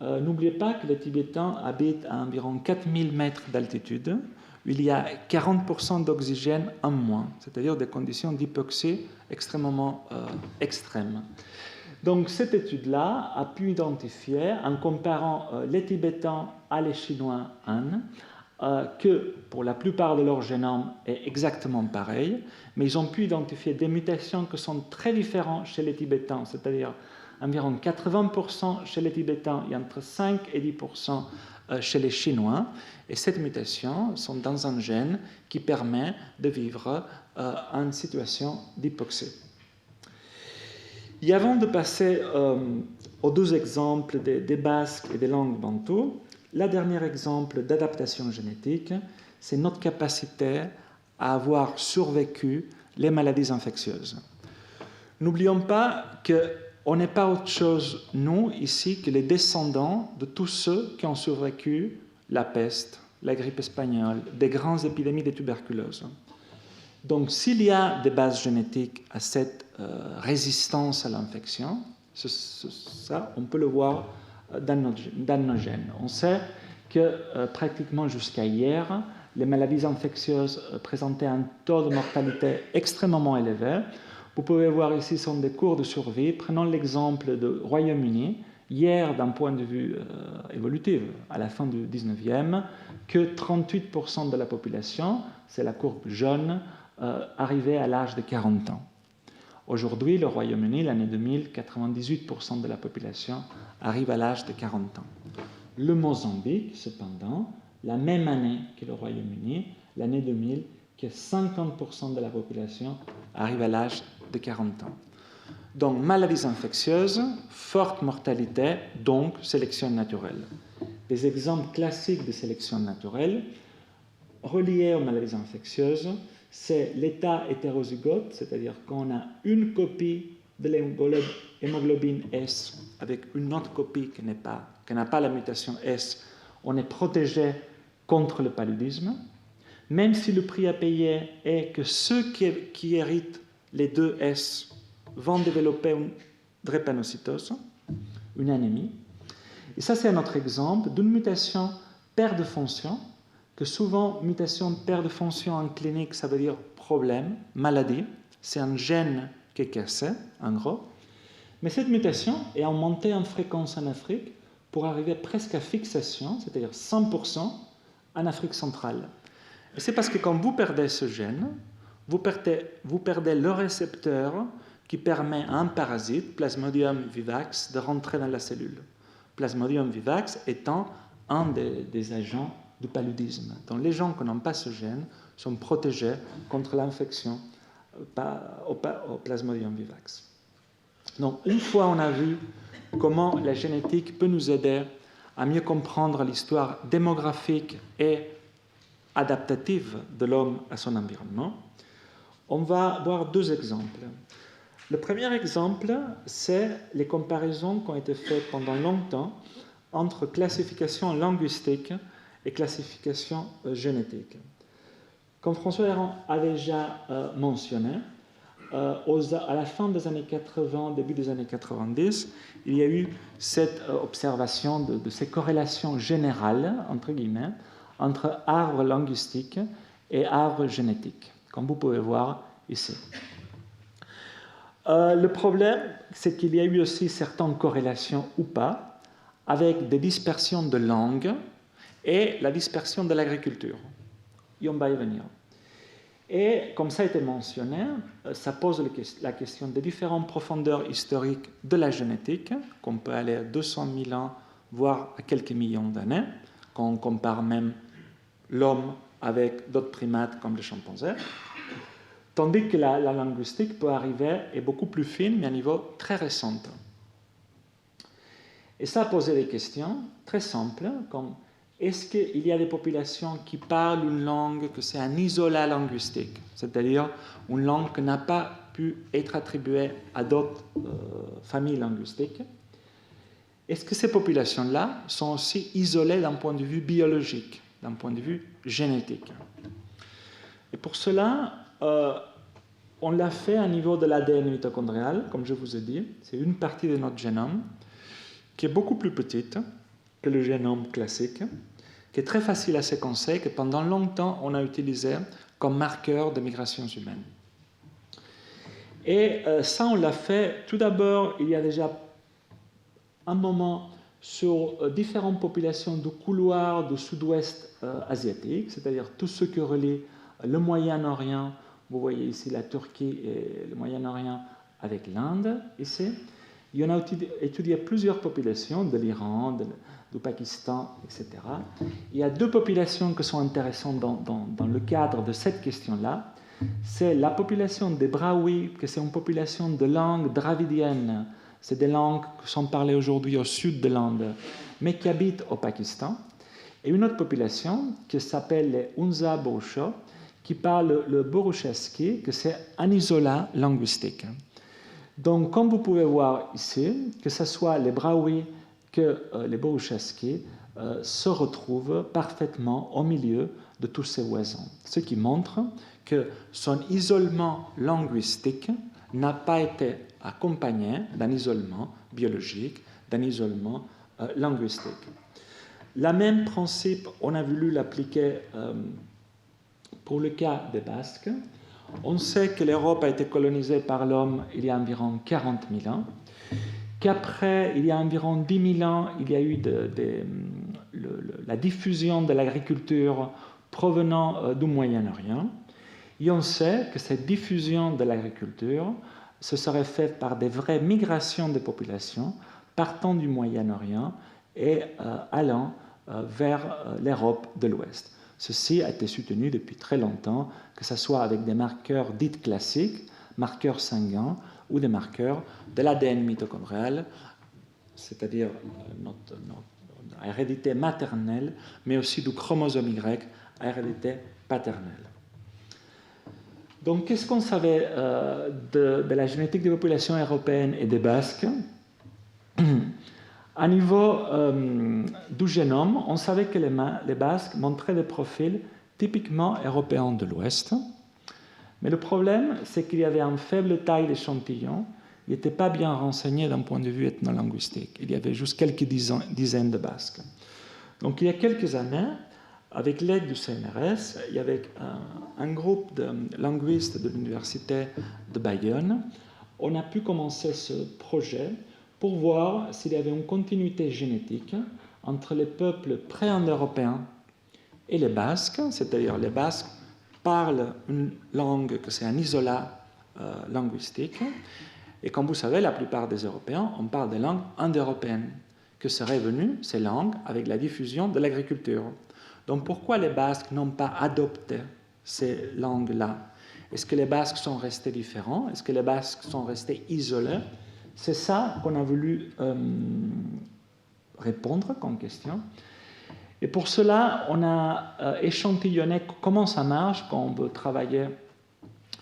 Speaker 2: N'oubliez pas que les Tibétains habitent à environ 4000 mètres d'altitude, où il y a 40% d'oxygène en moins, c'est-à-dire des conditions d'hypoxie extrêmement extrêmes. Donc cette étude-là a pu identifier, en comparant les Tibétains à les Chinois Han, que pour la plupart de leur génome est exactement pareil, mais ils ont pu identifier des mutations qui sont très différentes chez les Tibétains, c'est-à-dire environ 80% chez les Tibétains et entre 5 et 10% chez les Chinois. Et ces mutations sont dans un gène qui permet de vivre en situation d'hypoxie. Et avant de passer aux deux exemples des Basques et des langues bantoues, le dernier exemple d'adaptation génétique, c'est notre capacité à avoir survécu les maladies infectieuses. N'oublions pas qu'on n'est pas autre chose, nous, ici, que les descendants de tous ceux qui ont survécu la peste, la grippe espagnole, des grandes épidémies de tuberculose. Donc, s'il y a des bases génétiques à cette résistance à l'infection, ça, on peut le voir dans nos gènes. On sait que pratiquement jusqu'à hier, les maladies infectieuses présentaient un taux de mortalité extrêmement élevé. Vous pouvez voir ici sont des cours de survie. Prenons l'exemple du Royaume-Uni. Hier, d'un point de vue évolutif, à la fin du 19e, que 38% de la population, c'est la courbe jaune, arrivait à l'âge de 40 ans. Aujourd'hui, le Royaume-Uni, l'année 2000, 98% de la population arrive à l'âge de 40 ans. Le Mozambique, cependant, la même année que le Royaume-Uni, l'année 2000, que 50% de la population arrive à l'âge de 40 ans. Donc, maladies infectieuses, forte mortalité, donc sélection naturelle. Des exemples classiques de sélection naturelle reliés aux maladies infectieuses, c'est l'état hétérozygote, c'est-à-dire qu'on a une copie de l'hémoglobine S avec une autre copie qui n'a pas la mutation S, on est protégé contre le paludisme, même si le prix à payer est que ceux qui héritent les deux S vont développer une drépanocytose, une anémie. Et ça, c'est un autre exemple d'une mutation perte de fonction, que souvent, mutation de perte de fonction en clinique, ça veut dire problème, maladie. C'est un gène qui est cassé, en gros. Mais cette mutation est en montée en fréquence en Afrique pour arriver presque à fixation, c'est-à-dire 100% en Afrique centrale. Et c'est parce que quand vous perdez ce gène, vous perdez le récepteur qui permet à un parasite, Plasmodium vivax, de rentrer dans la cellule. Plasmodium vivax étant un des agents du paludisme. Donc les gens qui n'ont pas ce gène sont protégés contre l'infection au Plasmodium vivax. Donc une fois on a vu comment la génétique peut nous aider à mieux comprendre l'histoire démographique et adaptative de l'homme à son environnement, on va voir deux exemples. Le premier exemple, c'est les comparaisons qui ont été faites pendant longtemps entre classification linguistique et classification génétique. Comme François Héron a déjà mentionné, à la fin des années 80, début des années 90, il y a eu cette observation de ces corrélations générales, entre guillemets, entre arbre linguistique et arbre génétique, comme vous pouvez voir ici. Le problème, c'est qu'il y a eu aussi certaines corrélations ou pas avec des dispersions de langues et la dispersion de l'agriculture. Et on va y venir. Et comme ça a été mentionné, ça pose la question des différentes profondeurs historiques de la génétique, qu'on peut aller à 200 000 ans, voire à quelques millions d'années, quand on compare même l'homme avec d'autres primates comme les chimpanzés. Tandis que la linguistique peut arriver, est beaucoup plus fine, mais à un niveau très récent. Et ça a posé des questions très simples, comme est-ce qu'il y a des populations qui parlent une langue que c'est un isolat linguistique, c'est-à-dire une langue qui n'a pas pu être attribuée à d'autres familles linguistiques? Est-ce que ces populations-là sont aussi isolées d'un point de vue biologique, d'un point de vue génétique? Et pour cela, on l'a fait à niveau de l'ADN mitochondrial, comme je vous ai dit. C'est une partie de notre génome qui est beaucoup plus petite que le génome classique, qui est très facile à séquencer, que pendant longtemps on a utilisé comme marqueur de migrations humaines. Et ça, on l'a fait. Tout d'abord, il y a déjà un moment sur différentes populations du couloir du sud-ouest asiatique, c'est-à-dire tout ce qui relie le Moyen-Orient, vous voyez ici la Turquie et le Moyen-Orient avec l'Inde, ici. Il y en a étudié plusieurs populations, de l'Iran, du Pakistan, etc. Il y a deux populations qui sont intéressantes dans le cadre de cette question-là. C'est la population des Brahui, que c'est une population de langues dravidiennes. C'est des langues qui sont parlées aujourd'hui au sud de l'Inde, mais qui habitent au Pakistan. Et une autre population qui s'appelle les Hunza Borusho, qui parle le boroucheski, que c'est un isolat linguistique. Donc, comme vous pouvez voir ici, que ce soit les Brahui que les boroucheski se retrouvent parfaitement au milieu de tous ces voisins. Ce qui montre que son isolement linguistique n'a pas été accompagné d'un isolement biologique, d'un isolement linguistique. Le même principe, on a voulu l'appliquer pour le cas des Basques. On sait que l'Europe a été colonisée par l'homme il y a environ 40 000 ans, qu'après, il y a environ 10 000 ans, il y a eu la diffusion de l'agriculture provenant du Moyen-Orient. Et on sait que cette diffusion de l'agriculture se serait faite par des vraies migrations de populations partant du Moyen-Orient et allant vers l'Europe de l'Ouest. Ceci a été soutenu depuis très longtemps, que ce soit avec des marqueurs dits classiques, marqueurs sanguins, ou des marqueurs de l'ADN mitochondrial, c'est-à-dire notre hérédité maternelle, mais aussi du chromosome Y à hérédité paternelle. Donc, qu'est-ce qu'on savait de la génétique des populations européennes et des Basques? À niveau du génome, on savait que les Basques montraient des profils typiquement européens de l'Ouest. Mais le problème, c'est qu'il y avait une faible taille d'échantillon. Il n'était pas bien renseigné d'un point de vue ethnolinguistique. Il y avait juste quelques dizaines de Basques. Donc, il y a quelques années, avec l'aide du CNRS, il y avait un groupe de linguistes de l'université de Bayonne. On a pu commencer ce projet pour voir s'il y avait une continuité génétique entre les peuples pré-indo-européens et les Basques, c'est-à-dire les Basques parlent une langue que c'est un isolat linguistique, et comme vous savez, la plupart des Européens, on parle des langues indo-européennes, que seraient venues ces langues avec la diffusion de l'agriculture. Donc pourquoi les Basques n'ont pas adopté ces langues-là? Est-ce que les Basques sont restés différents? Est-ce que les Basques sont restés isolés? C'est ça qu'on a voulu répondre comme question. Et pour cela, on a échantillonné comment ça marche quand on veut travailler,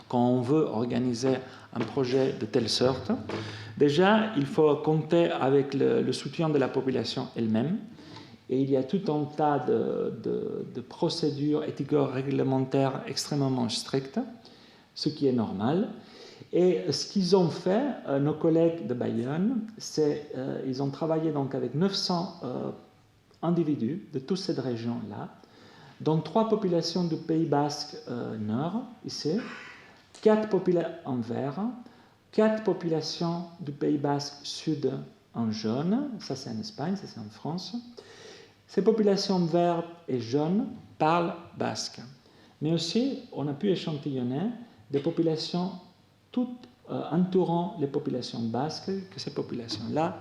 Speaker 2: quand on veut organiser un projet de telle sorte. Déjà, il faut compter avec le soutien de la population elle-même. Et il y a tout un tas de procédures éthico-réglementaires extrêmement strictes, ce qui est normal. Et ce qu'ils ont fait, nos collègues de Bayonne, c'est ils ont travaillé donc avec 900 individus de toute cette région-là, dont 3 populations du Pays Basque Nord, ici, 4 populations en vert, 4 populations du Pays Basque Sud en jaune, ça c'est en Espagne, ça c'est en France. Ces populations vertes et jaunes parlent basque. Mais aussi, on a pu échantillonner des populations toutes entourant les populations basques, que ces populations-là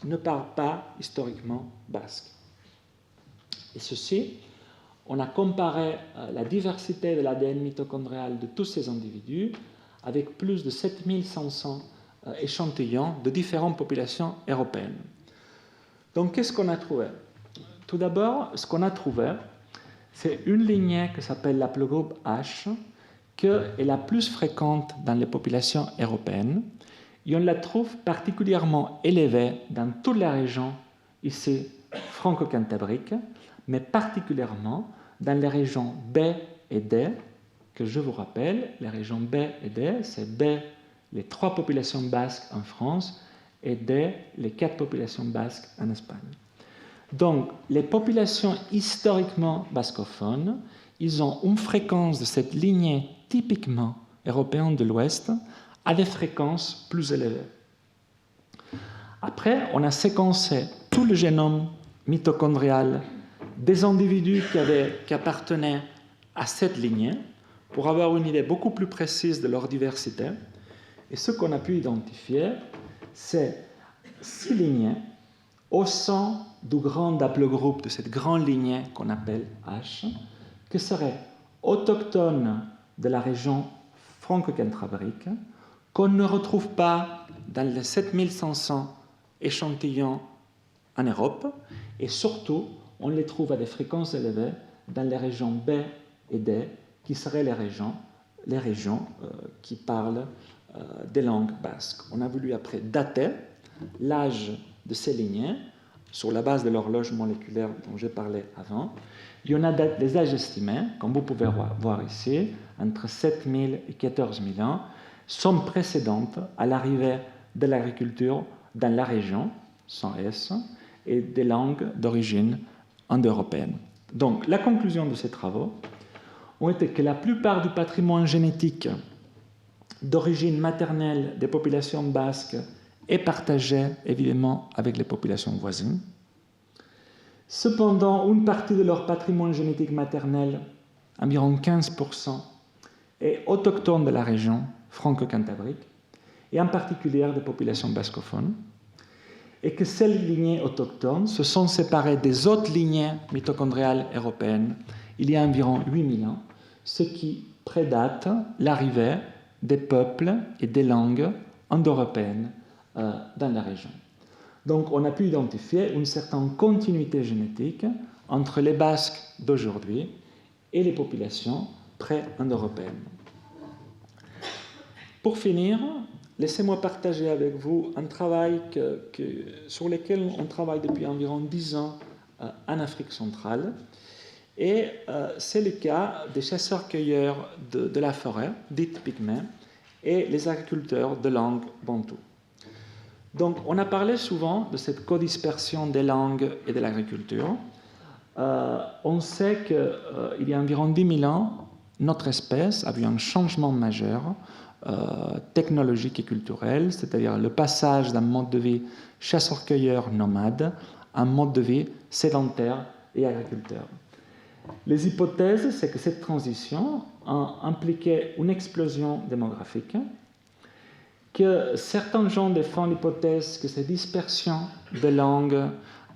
Speaker 2: ne parlent pas historiquement basque. Et ceci, on a comparé la diversité de l'ADN mitochondrial de tous ces individus avec plus de 7500 échantillons de différentes populations européennes. Donc, qu'est-ce qu'on a trouvé? Tout d'abord, ce qu'on a trouvé, c'est une lignée qui s'appelle l'haplogroupe H, qui est la plus fréquente dans les populations européennes, et on la trouve particulièrement élevée dans toute la région ici franco-cantabrique, mais particulièrement dans les régions B et D, que je vous rappelle, les régions B et D, c'est B, les 3 populations basques en France, et D, les 4 populations basques en Espagne. Donc, les populations historiquement bascophones, ils ont une fréquence de cette lignée typiquement européenne de l'Ouest à des fréquences plus élevées. Après, on a séquencé tout le génome mitochondrial des individus qui appartenaient à cette lignée pour avoir une idée beaucoup plus précise de leur diversité. Et ce qu'on a pu identifier, c'est 6 lignées au sein du grand haplogroupe de cette grande lignée qu'on appelle H, qui seraient autochtones de la région franco-cantabrique, qu'on ne retrouve pas dans les 7500 échantillons en Europe, et surtout, on les trouve à des fréquences élevées dans les régions B et D, qui seraient les régions qui parlent des langues basques. On a voulu après dater l'âge de ces lignées sur la base de l'horloge moléculaire dont j'ai parlé avant. Il y en a des âges estimés, comme vous pouvez voir ici, entre 7000 et 14 000 ans, sont précédentes à l'arrivée de l'agriculture dans la région, sans S, et des langues d'origine indo-européenne. Donc, la conclusion de ces travaux ont été que la plupart du patrimoine génétique d'origine maternelle des populations basques est partagé évidemment avec les populations voisines. Cependant, une partie de leur patrimoine génétique maternel, environ 15%, est autochtone de la région franco-cantabrique, et en particulier des populations bascophones, et que ces lignées autochtones se sont séparées des autres lignées mitochondriales européennes il y a environ 8000 ans, ce qui prédate l'arrivée des peuples et des langues indo-européennes dans la région. Donc on a pu identifier une certaine continuité génétique entre les Basques d'aujourd'hui et les populations pré-indo-européennes. Pour finir, laissez-moi partager avec vous un travail sur lequel on travaille depuis environ 10 ans en Afrique centrale. Et c'est le cas des chasseurs-cueilleurs de la forêt, dites pygmées, et les agriculteurs de langue bantou. Donc, on a parlé souvent de cette codispersion des langues et de l'agriculture. On sait qu'il y a environ 10 000 ans, notre espèce a vu un changement majeur technologique et culturel, c'est-à-dire le passage d'un mode de vie chasseur-cueilleur nomade à un mode de vie sédentaire et agriculteur. Les hypothèses, c'est que cette transition a impliqué une explosion démographique, que certains gens défendent l'hypothèse que cette dispersion de langues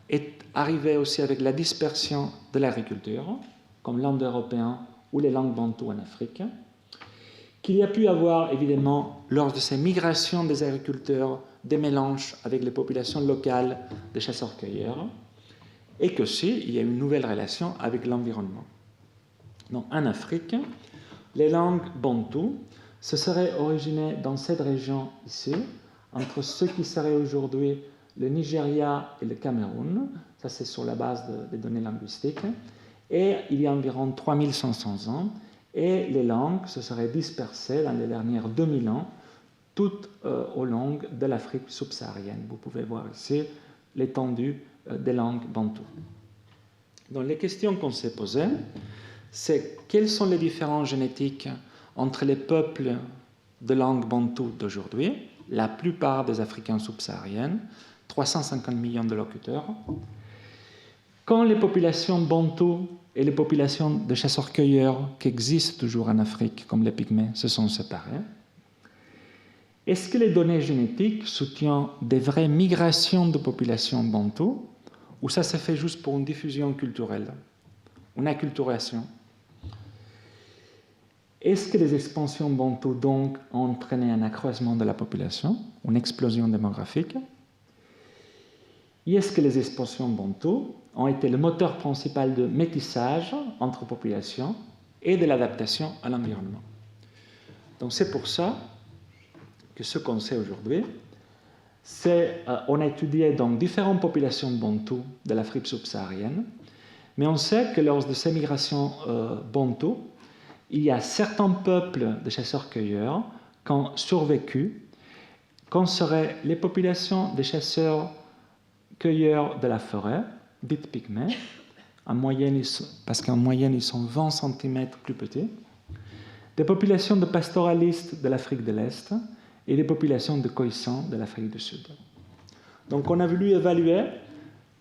Speaker 2: est arrivée aussi avec la dispersion de l'agriculture, comme l'indo-européen ou les langues bantoues en Afrique, qu'il y a pu avoir évidemment lors de ces migrations des agriculteurs des mélanges avec les populations locales des chasseurs-cueilleurs, et qu'aussi il y a une nouvelle relation avec l'environnement. Donc, en Afrique, les langues bantoues se seraient originées dans cette région ici, entre ce qui serait aujourd'hui le Nigeria et le Cameroun, ça c'est sur la base des données linguistiques, et il y a environ 3500 ans, et les langues se seraient dispersées dans les dernières 2000 ans, toutes aux langues de l'Afrique subsaharienne. Vous pouvez voir ici l'étendue des langues bantoues. Donc les questions qu'on s'est posées, c'est quelles sont les différences génétiques entre les peuples de langue bantoue d'aujourd'hui, la plupart des Africains subsahariens, 350 millions de locuteurs, quand les populations bantoues et les populations de chasseurs-cueilleurs qui existent toujours en Afrique, comme les pygmées, se sont séparées. Est-ce que les données génétiques soutiennent des vraies migrations de populations bantoues, ou ça se fait juste pour une diffusion culturelle, une acculturation? Est-ce que les expansions bantoues donc ont entraîné un accroissement de la population, une explosion démographique? Et est-ce que les expansions bantoues ont été le moteur principal de métissage entre populations et de l'adaptation à l'environnement. Donc c'est pour ça que ce qu'on sait aujourd'hui, c'est on a étudié donc différentes populations bantoues de l'Afrique subsaharienne, mais on sait que lors de ces migrations bantoues, il y a certains peuples de chasseurs-cueilleurs qui ont survécu, qu'on seraient les populations de chasseurs-cueilleurs de la forêt, dites pygmées, parce qu'en moyenne ils sont 20 cm plus petits, des populations de pastoralistes de l'Afrique de l'Est et des populations de Khoisan de l'Afrique du Sud. Donc on a voulu évaluer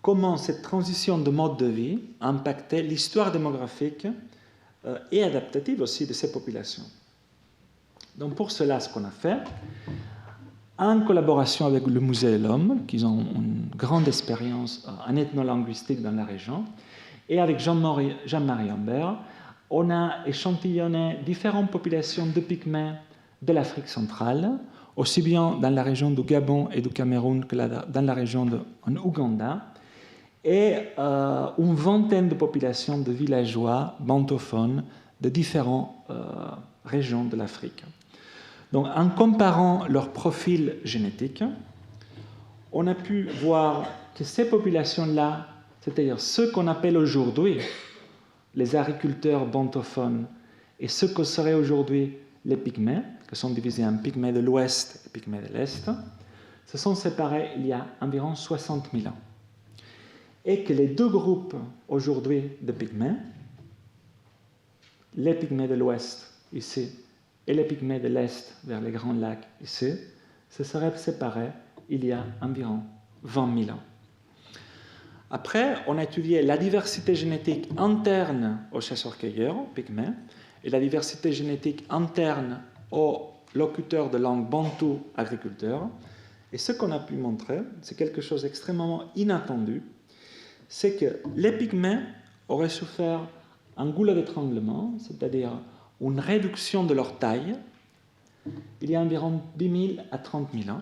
Speaker 2: comment cette transition de mode de vie impactait l'histoire démographique et adaptative aussi de ces populations. Donc pour cela, ce qu'on a fait, en collaboration avec le Musée de l'Homme, qui ont une grande expérience en ethnolinguistique dans la région, et avec Jean-Marie Humbert, on a échantillonné différentes populations de pygmées de l'Afrique centrale, aussi bien dans la région du Gabon et du Cameroun que dans la région en Ouganda, et une vingtaine de populations de villageois bantophones de différentes régions de l'Afrique. Donc, en comparant leur profil génétique, on a pu voir que ces populations-là, c'est-à-dire ceux qu'on appelle aujourd'hui les agriculteurs bantophones et ceux que seraient aujourd'hui les pygmées, qui sont divisés en pygmées de l'Ouest et pygmées de l'Est, se sont séparés il y a environ 60 000 ans. Et que les deux groupes aujourd'hui de pygmées, les pygmées de l'Ouest ici et les pygmées de l'Est vers les Grands Lacs ici, se seraient séparés il y a environ 20 000 ans. Après, on a étudié la diversité génétique interne aux chasseurs-cueilleurs, pygmées, et la diversité génétique interne aux locuteurs de langue bantou agriculteurs. Et ce qu'on a pu montrer, c'est quelque chose d'extrêmement inattendu, c'est que les pygmées auraient souffert un goulot d'étranglement, c'est-à-dire une réduction de leur taille, il y a environ 10 000 à 30 000 ans,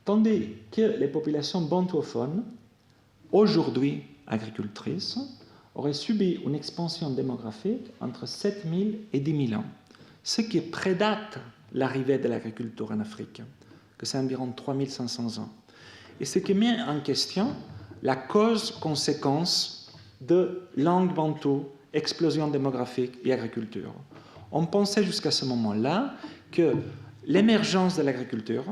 Speaker 2: tandis que les populations bantophones, aujourd'hui agricultrices, auraient subi une expansion démographique entre 7 000 et 10 000 ans, ce qui prédate l'arrivée de l'agriculture en Afrique, que c'est environ 3 500 ans. Et ce qui met en question la cause-conséquence de langue bantou, explosion démographique et agriculture. On pensait jusqu'à ce moment-là que l'émergence de l'agriculture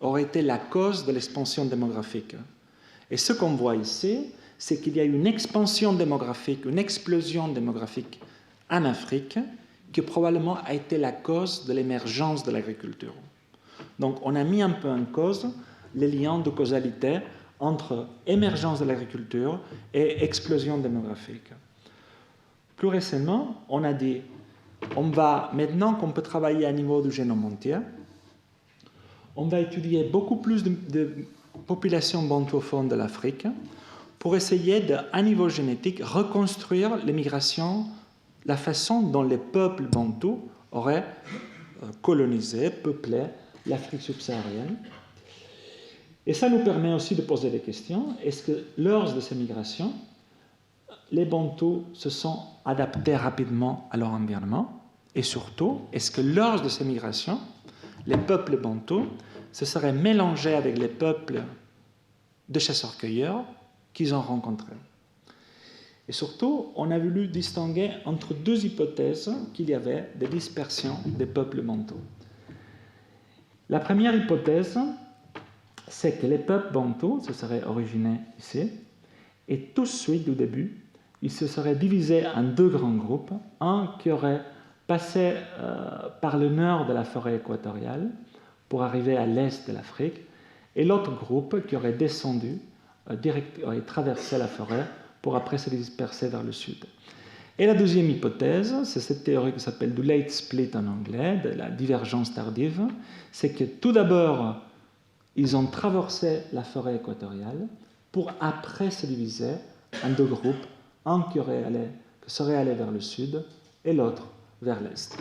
Speaker 2: aurait été la cause de l'expansion démographique. Et ce qu'on voit ici, c'est qu'il y a eu une expansion démographique, une explosion démographique en Afrique qui probablement a été la cause de l'émergence de l'agriculture. Donc on a mis un peu en cause les liens de causalité entre émergence de l'agriculture et explosion démographique. Plus récemment, on a dit, maintenant qu'on peut travailler à niveau du génome entier, on va étudier beaucoup plus de populations bantophones de l'Afrique pour essayer à niveau génétique, reconstruire les migrations, la façon dont les peuples bantous auraient colonisé, peuplé l'Afrique subsaharienne. Et ça nous permet aussi de poser des questions. Est-ce que lors de ces migrations, les bantous se sont adaptés rapidement à leur environnement? Et surtout, est-ce que lors de ces migrations, les peuples bantous se seraient mélangés avec les peuples de chasseurs-cueilleurs qu'ils ont rencontrés? Et surtout, on a voulu distinguer entre deux hypothèses qu'il y avait de dispersion des peuples bantous. La première hypothèse, c'est que les peuples bantous se seraient originés ici, et tout de suite, au début, ils se seraient divisés en deux grands groupes, un qui aurait passé par le nord de la forêt équatoriale pour arriver à l'est de l'Afrique, et l'autre groupe qui aurait descendu, aurait traversé la forêt pour après se disperser vers le sud. Et la deuxième hypothèse, c'est cette théorie qui s'appelle du late split en anglais, de la divergence tardive, c'est que tout d'abord, ils ont traversé la forêt équatoriale pour après se diviser en deux groupes, un qui serait allé vers le sud et l'autre vers l'est.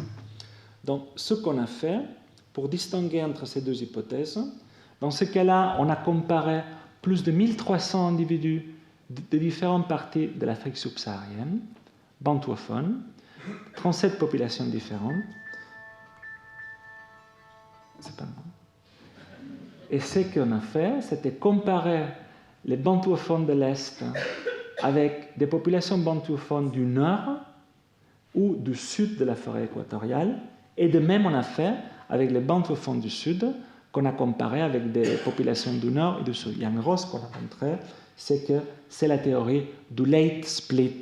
Speaker 2: Donc, ce qu'on a fait pour distinguer entre ces deux hypothèses, dans ce cas-là, on a comparé plus de 1300 individus de différentes parties de l'Afrique subsaharienne, bantouophones, 37 populations différentes. C'est pas moi. Et ce qu'on a fait, c'était comparer les bantouophones de l'Est avec des populations bantouophones du nord ou du sud de la forêt équatoriale. Et de même, on a fait avec les bantouophones du sud, qu'on a comparé avec des populations du nord et du sud. Jan Ross, qu'on a montré, c'est que c'est la théorie du late split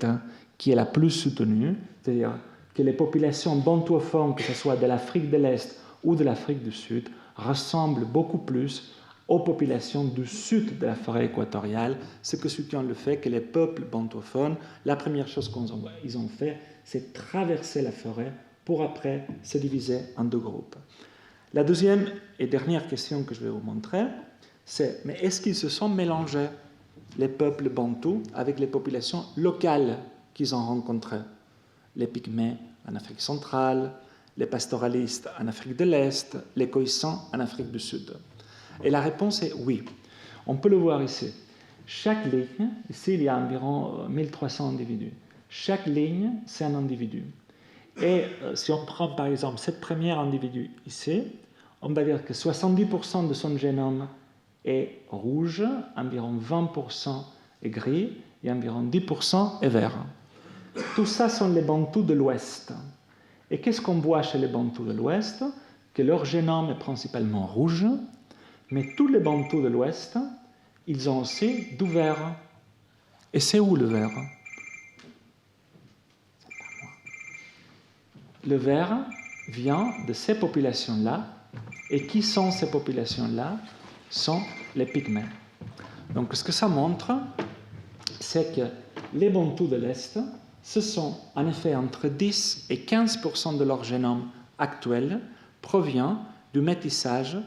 Speaker 2: qui est la plus soutenue, c'est-à-dire que les populations bantouophones, que ce soit de l'Afrique de l'Est ou de l'Afrique du Sud, ressemblent beaucoup plus aux populations du sud de la forêt équatoriale, ce que soutient le fait que les peuples bantouophones, la première chose qu'ils ont fait, c'est traverser la forêt pour après se diviser en deux groupes. La deuxième et dernière question que je vais vous montrer, c'est mais est-ce qu'ils se sont mélangés, les peuples bantous, avec les populations locales qu'ils ont rencontrées? Les Pygmées en Afrique centrale, les pastoralistes en Afrique de l'Est, les Khoïsans en Afrique du Sud. Et la réponse est oui. On peut le voir ici. Chaque ligne, ici il y a environ 1300 individus. Chaque ligne, c'est un individu. Et si on prend par exemple cette première individu ici, on va dire que 70% de son génome est rouge, environ 20% est gris et environ 10% est vert. Tout ça sont les bantous de l'Ouest. Et qu'est-ce qu'on voit chez les bantous de l'Ouest? Que leur génome est principalement rouge, mais tous les bantous de l'Ouest, ils ont aussi du vert. Et c'est où le vert? Le vert vient de ces populations-là. Et qui sont ces populations-là? Sont les Pygmées. Donc ce que ça montre, c'est que les bantous de l'Est, ce sont en effet entre 10 et 15% de leur génome actuel provient du métissage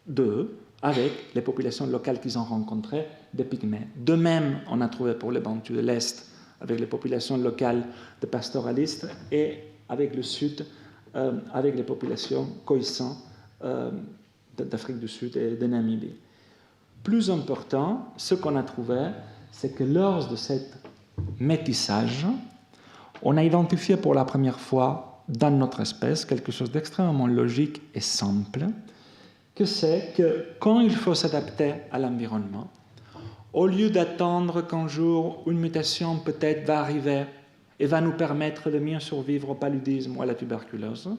Speaker 2: d'eux avec les populations locales qu'ils ont rencontrées des Pygmées. De même, on a trouvé pour les bantous de l'Est avec les populations locales de pastoralistes et avec le Sud, avec les populations Khoïsans d'Afrique du Sud et de Namibie. Plus important, ce qu'on a trouvé, c'est que lors de ce métissage, on a identifié pour la première fois dans notre espèce quelque chose d'extrêmement logique et simple, que c'est que quand il faut s'adapter à l'environnement, au lieu d'attendre qu'un jour une mutation peut-être va arriver et va nous permettre de mieux survivre au paludisme ou à la tuberculose,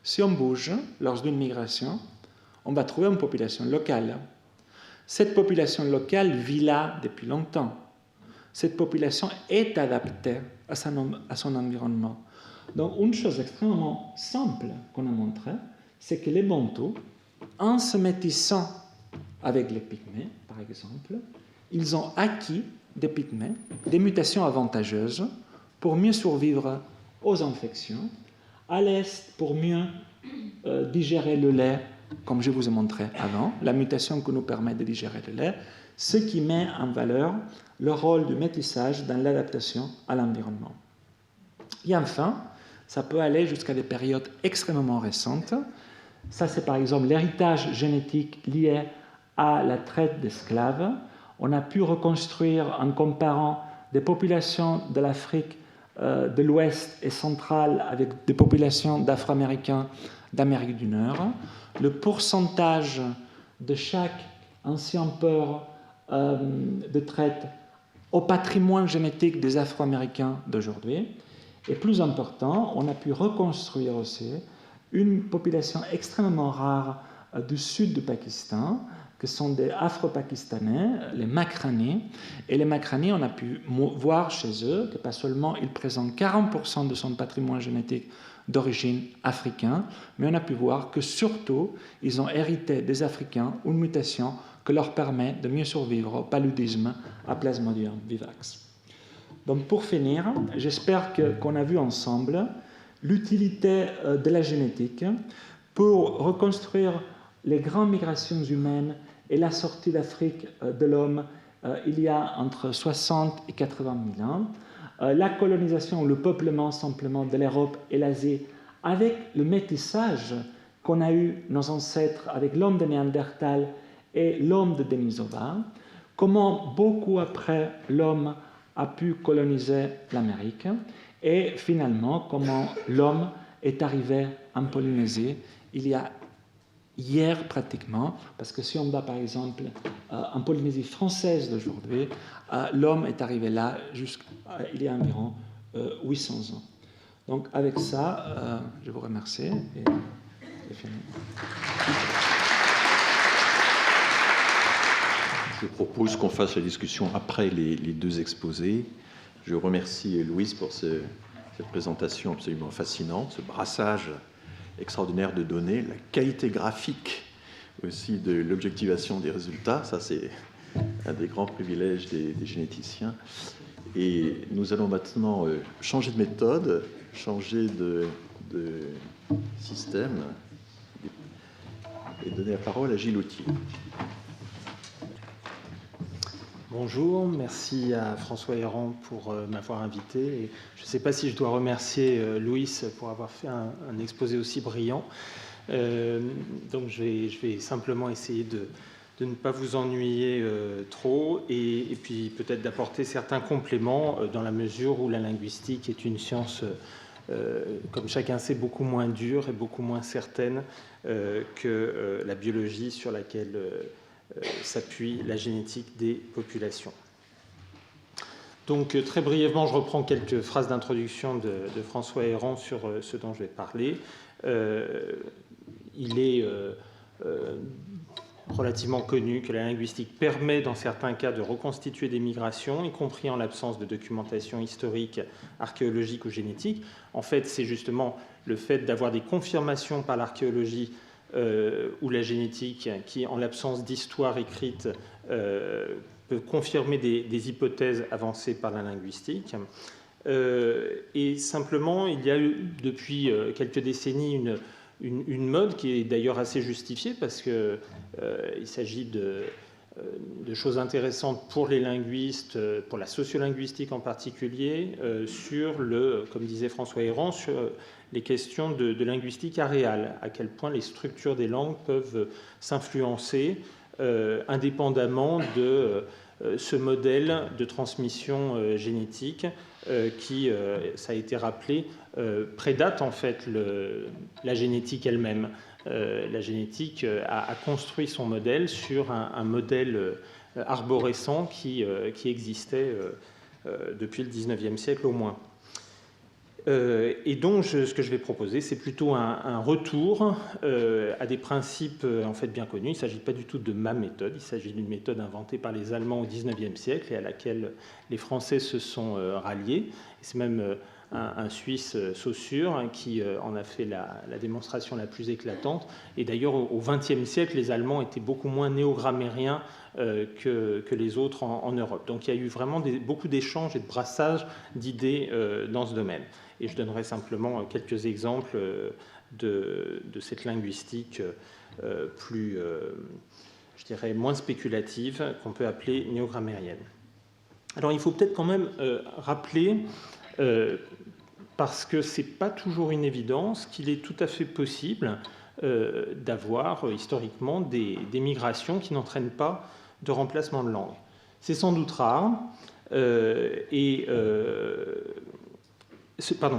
Speaker 2: si on bouge lors d'une migration, on va trouver une population locale. Cette population locale vit là depuis longtemps. Cette population est adaptée à son environnement. Donc, une chose extrêmement simple qu'on a montrée, c'est que les bantous, en se métissant avec les Pygmées, par exemple, ils ont acquis des Pygmées, des mutations avantageuses pour mieux survivre aux infections, à l'Est pour mieux digérer le lait, comme je vous ai montré avant, la mutation qui nous permet de digérer le lait, ce qui met en valeur le rôle du métissage dans l'adaptation à l'environnement. Et enfin, ça peut aller jusqu'à des périodes extrêmement récentes. Ça, c'est par exemple l'héritage génétique lié à la traite d'esclaves. On a pu reconstruire en comparant des populations de l'Afrique de l'Ouest et centrale avec des populations d'Afro-Américains d'Amérique du Nord, le pourcentage de chaque ancien peur de traite au patrimoine génétique des Afro-Américains d'aujourd'hui. Et plus important, on a pu reconstruire aussi une population extrêmement rare du sud du Pakistan, que sont des Afro-Pakistanais, les Makrani. Et les Makrani, on a pu voir chez eux que pas seulement ils présentent 40% de son patrimoine génétique d'origine africaine, mais on a pu voir que surtout, ils ont hérité des Africains une mutation qui leur permet de mieux survivre au paludisme à Plasmodium vivax. Donc pour finir, j'espère qu'on a vu ensemble l'utilité de la génétique pour reconstruire les grandes migrations humaines et la sortie d'Afrique de l'homme il y a entre 60 et 80 000 ans, la colonisation ou le peuplement simplement de l'Europe et l'Asie avec le métissage qu'on a eu nos ancêtres avec l'homme de Néandertal et l'homme de Denisova, comment beaucoup après l'homme a pu coloniser l'Amérique et finalement comment l'homme est arrivé en Polynésie il y a hier pratiquement, parce que si on va par exemple en Polynésie française d'aujourd'hui, l'homme est arrivé là il y a environ 800 ans. Donc avec ça, je vous remercie et c'est fini.
Speaker 1: Je propose qu'on fasse la discussion après les deux exposés. Je remercie Louise pour cette présentation absolument fascinante, ce brassage extraordinaire de données, la qualité graphique aussi de l'objectivation des résultats. Ça, c'est un des grands privilèges des généticiens. Et nous allons maintenant changer de méthode, changer de système et donner la parole à Gilles Autier.
Speaker 3: Bonjour, merci à François Héran pour m'avoir invité. Et je ne sais pas si je dois remercier Louis pour avoir fait un exposé aussi brillant. Donc je vais simplement essayer de ne pas vous ennuyer trop et puis peut-être d'apporter certains compléments dans la mesure où la linguistique est une science, comme chacun sait, beaucoup moins dure et beaucoup moins certaine que la biologie sur laquelle s'appuie la génétique des populations. Donc très brièvement, je reprends quelques phrases d'introduction de François Héran sur ce dont je vais parler. Il est relativement connu que la linguistique permet dans certains cas de reconstituer des migrations, y compris en l'absence de documentation historique, archéologique ou génétique. En fait, c'est justement le fait d'avoir des confirmations par l'archéologie ou la génétique qui, en l'absence d'histoire écrite, peut confirmer des hypothèses avancées par la linguistique. Et simplement, il y a eu depuis quelques décennies une mode qui est d'ailleurs assez justifiée parce qu'il s'agit de choses intéressantes pour les linguistes, pour la sociolinguistique en particulier, sur comme disait François Héran, sur les questions de linguistique aréale, à quel point les structures des langues peuvent s'influencer indépendamment de ce modèle de transmission génétique qui, ça a été rappelé, prédate en fait la génétique elle-même. La génétique a construit son modèle sur un modèle arborescent qui existait depuis le XIXe siècle au moins. Et donc, ce que je vais proposer, c'est plutôt un retour à des principes en fait bien connus. Il ne s'agit pas du tout de ma méthode, il s'agit d'une méthode inventée par les Allemands au XIXe siècle et à laquelle les Français se sont ralliés. C'est même un Suisse, Saussure, qui en a fait la démonstration la plus éclatante. Et d'ailleurs, au XXe siècle, les Allemands étaient beaucoup moins néogrammairiens que les autres en Europe. Donc il y a eu vraiment beaucoup d'échanges et de brassages d'idées dans ce domaine. Et je donnerai simplement quelques exemples de cette linguistique plus, je dirais, moins spéculative, qu'on peut appeler néogrammérienne. Alors il faut peut-être quand même rappeler, parce que ce n'est pas toujours une évidence, qu'il est tout à fait possible d'avoir historiquement des migrations qui n'entraînent pas de remplacement de langue. C'est sans doute rare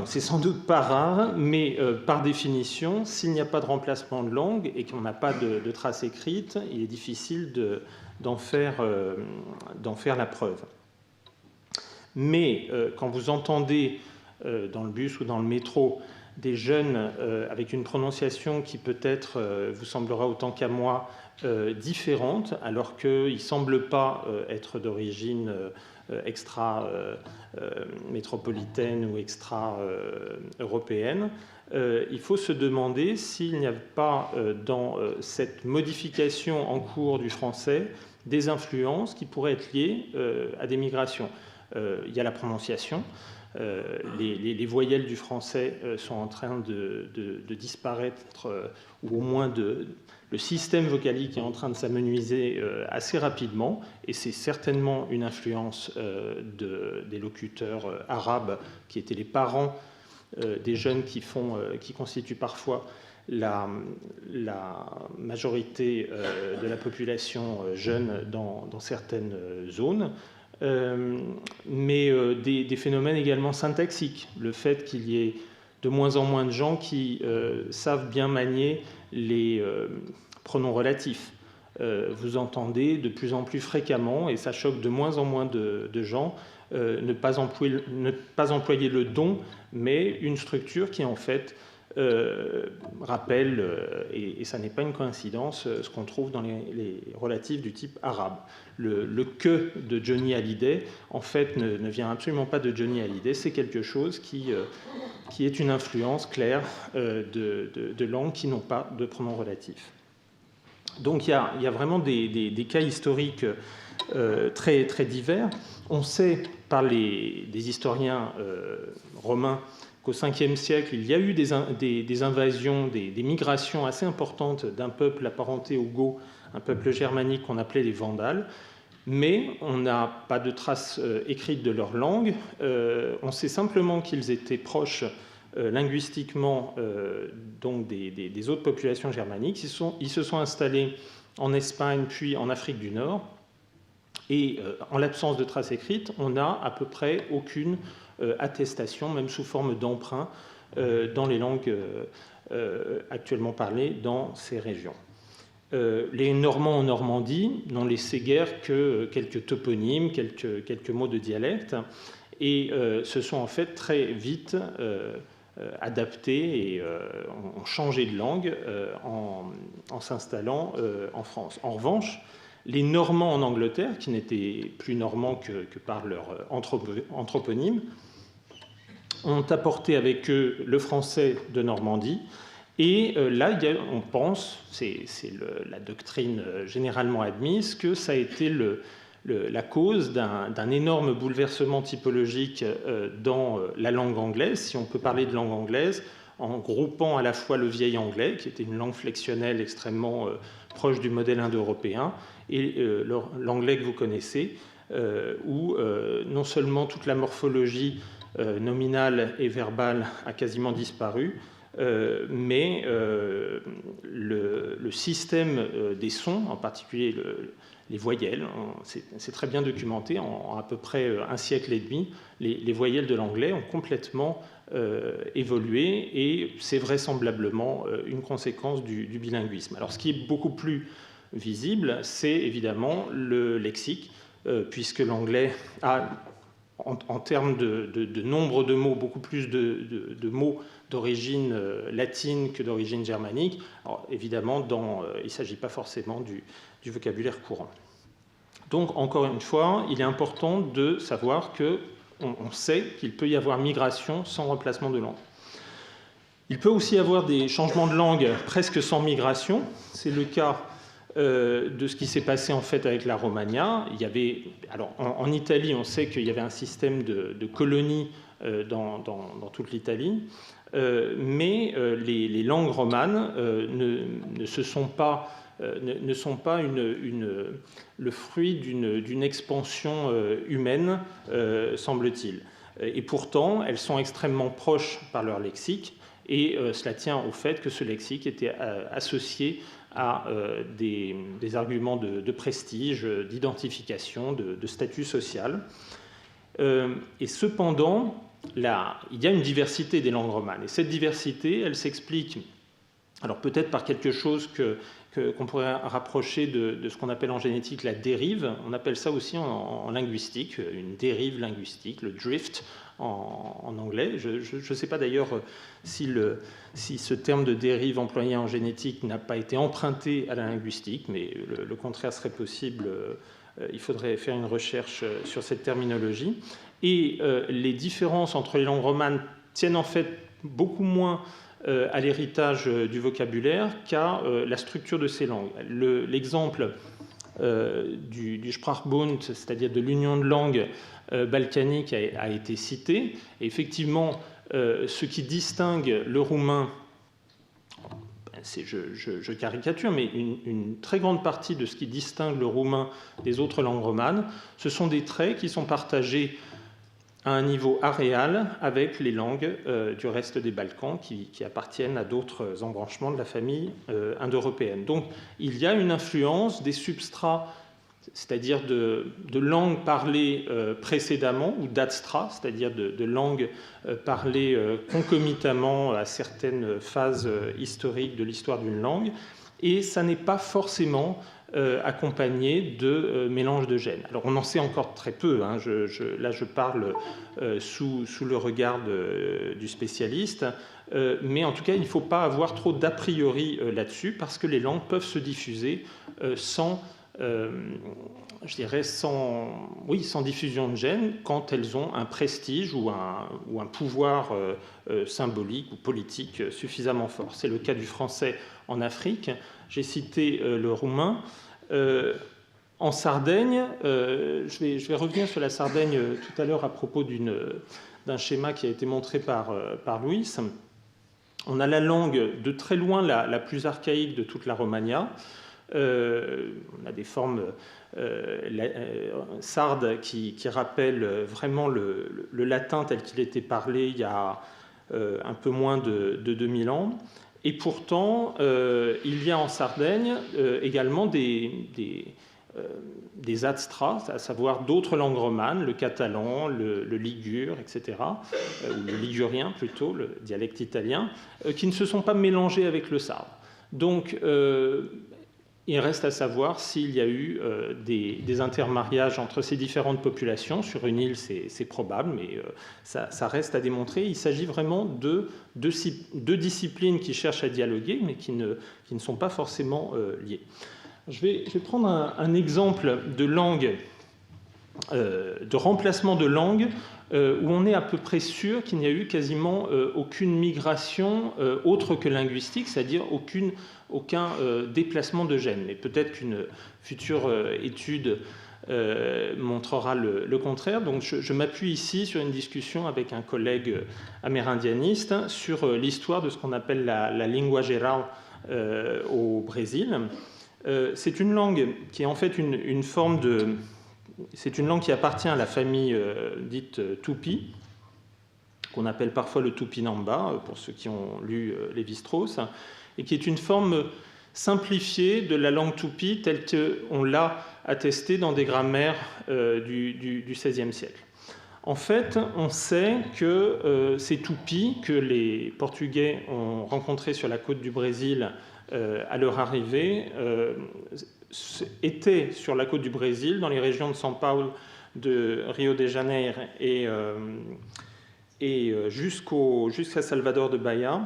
Speaker 3: c'est sans doute pas rare, mais par définition, s'il n'y a pas de remplacement de langue et qu'on n'a pas de traces écrites, il est difficile d'en faire la preuve. Mais quand vous entendez dans le bus ou dans le métro des jeunes avec une prononciation qui peut-être vous semblera autant qu'à moi différente, alors qu'ils ne semblent pas être d'origine extra-métropolitaine ou extra-européenne, il faut se demander s'il n'y a pas dans cette modification en cours du français des influences qui pourraient être liées à des migrations. Il y a la prononciation. Les voyelles du français sont en train de disparaître, ou au moins le système vocalique est en train de s'amenuiser assez rapidement, et c'est certainement une influence des locuteurs arabes qui étaient les parents des jeunes qui constituent parfois la majorité de la population jeune dans certaines zones, mais des phénomènes également syntaxiques. Le fait qu'il y ait de moins en moins de gens qui savent bien manier les pronoms relatifs. Vous entendez de plus en plus fréquemment, et ça choque de moins en moins de gens, ne pas employer le don, mais une structure qui en fait rappelle, et ça n'est pas une coïncidence, ce qu'on trouve dans les relatifs du type arabe. Le que de Johnny Hallyday, en fait, ne vient absolument pas de Johnny Hallyday, c'est quelque chose qui est une influence claire de langues qui n'ont pas de pronoms relatifs. Donc il y a vraiment des cas historiques très, très divers. On sait par des historiens romains qu'au 5e siècle, il y a eu des invasions, des migrations assez importantes d'un peuple apparenté aux Goths, un peuple germanique qu'on appelait les Vandales, mais on n'a pas de traces écrites de leur langue. On sait simplement qu'ils étaient proches linguistiquement donc des autres populations germaniques. Ils se sont installés en Espagne puis en Afrique du Nord, et en l'absence de traces écrites, on n'a à peu près aucune attestation, même sous forme d'emprunt, dans les langues actuellement parlées dans ces régions. Les Normands en Normandie n'ont laissé guère que quelques toponymes, quelques mots de dialecte, et se sont en fait très vite adaptés et ont changé de langue en s'installant en France. En revanche, les Normands en Angleterre, qui n'étaient plus normands que par leur anthroponyme, ont apporté avec eux le français de Normandie. Et là, on pense, c'est la doctrine généralement admise, que ça a été la cause d'un énorme bouleversement typologique dans la langue anglaise, si on peut parler de langue anglaise, en groupant à la fois le vieil anglais, qui était une langue flexionnelle extrêmement proche du modèle indo-européen, et l'anglais que vous connaissez, où non seulement toute la morphologie nominale et verbale a quasiment disparu, mais le système des sons, en particulier les voyelles, c'est très bien documenté, en à peu près un siècle et demi, les voyelles de l'anglais ont complètement évolué, et c'est vraisemblablement une conséquence du bilinguisme. Alors ce qui est beaucoup plus visible, c'est évidemment le lexique, puisque l'anglais a, en termes de nombre de mots, beaucoup plus de mots d'origine latine que d'origine germanique. Alors, évidemment, il ne s'agit pas forcément du vocabulaire courant. Donc, encore une fois, il est important de savoir qu'on sait qu'il peut y avoir migration sans remplacement de langue. Il peut aussi y avoir des changements de langue presque sans migration. C'est le cas de ce qui s'est passé en fait avec la Romagna. Il y avait, alors en Italie, on sait qu'il y avait un système de colonies dans toute l'Italie, mais les langues romanes ne sont pas le fruit d'une expansion humaine, semble-t-il. Et pourtant, elles sont extrêmement proches par leur lexique, et cela tient au fait que ce lexique était associé à des arguments de prestige, d'identification, de statut social. Et cependant, là, il y a une diversité des langues romanes. Et cette diversité, elle s'explique, alors peut-être par quelque chose qu'on pourrait rapprocher de ce qu'on appelle en génétique la dérive. On appelle ça aussi en linguistique, une dérive linguistique, le drift en anglais. Je ne sais pas d'ailleurs si ce terme de dérive employé en génétique n'a pas été emprunté à la linguistique, mais le contraire serait possible. Il faudrait faire une recherche sur cette terminologie. Et les différences entre les langues romanes tiennent en fait beaucoup moins à l'héritage du vocabulaire qu'à la structure de ces langues. L'exemple du Sprachbund, c'est-à-dire de l'union de langues balkaniques, a été cité. Et effectivement, ce qui distingue le roumain, je caricature, mais une très grande partie de ce qui distingue le roumain des autres langues romanes, ce sont des traits qui sont partagés à un niveau aréal avec les langues du reste des Balkans qui appartiennent à d'autres embranchements de la famille indo-européenne. Donc il y a une influence des substrats, c'est-à-dire de langues parlées précédemment, ou d'adstrats, c'est-à-dire de langues parlées concomitamment à certaines phases historiques de l'histoire d'une langue, et ça n'est pas forcément accompagné de mélange de gènes. Alors on en sait encore très peu, hein. Là je parle sous le regard du spécialiste, mais en tout cas il ne faut pas avoir trop d'a priori là-dessus, parce que les langues peuvent se diffuser sans diffusion de gènes, quand elles ont un prestige ou un pouvoir symbolique ou politique suffisamment fort. C'est le cas du français en Afrique. J'ai cité le roumain. En Sardaigne, je vais revenir sur la Sardaigne tout à l'heure à propos d'un schéma qui a été montré par Louis. On a la langue de très loin la plus archaïque de toute la Romagna. On a des formes sardes qui rappellent vraiment le latin tel qu'il était parlé il y a un peu moins de 2000 ans. Et pourtant, il y a en Sardaigne également des adstrats, à savoir d'autres langues romanes, le catalan, le ligure, etc., ou le ligurien plutôt, le dialecte italien, qui ne se sont pas mélangés avec le sarde. Donc, il reste à savoir s'il y a eu des intermariages entre ces différentes populations. Sur une île, c'est probable, mais ça reste à démontrer. Il s'agit vraiment de deux disciplines qui cherchent à dialoguer, mais qui ne sont pas forcément liées. Je vais prendre un exemple de langue, de remplacement de langue, où on est à peu près sûr qu'il n'y a eu quasiment aucune migration autre que linguistique, c'est-à-dire aucun déplacement de gènes. Mais peut-être qu'une future étude montrera le contraire. Donc je m'appuie ici sur une discussion avec un collègue amérindianiste sur l'histoire de ce qu'on appelle la lingua geral au Brésil. C'est une langue qui est en fait une forme de... C'est une langue qui appartient à la famille dite Tupi, qu'on appelle parfois le Tupinamba, pour ceux qui ont lu Lévi-Strauss, et qui est une forme simplifiée de la langue Tupi telle qu'on l'a attestée dans des grammaires du XVIe siècle. En fait, on sait que ces Tupis que les Portugais ont rencontrés sur la côte du Brésil à leur arrivée étaient sur la côte du Brésil, dans les régions de São Paulo, de Rio de Janeiro et jusqu'à Salvador de Bahia,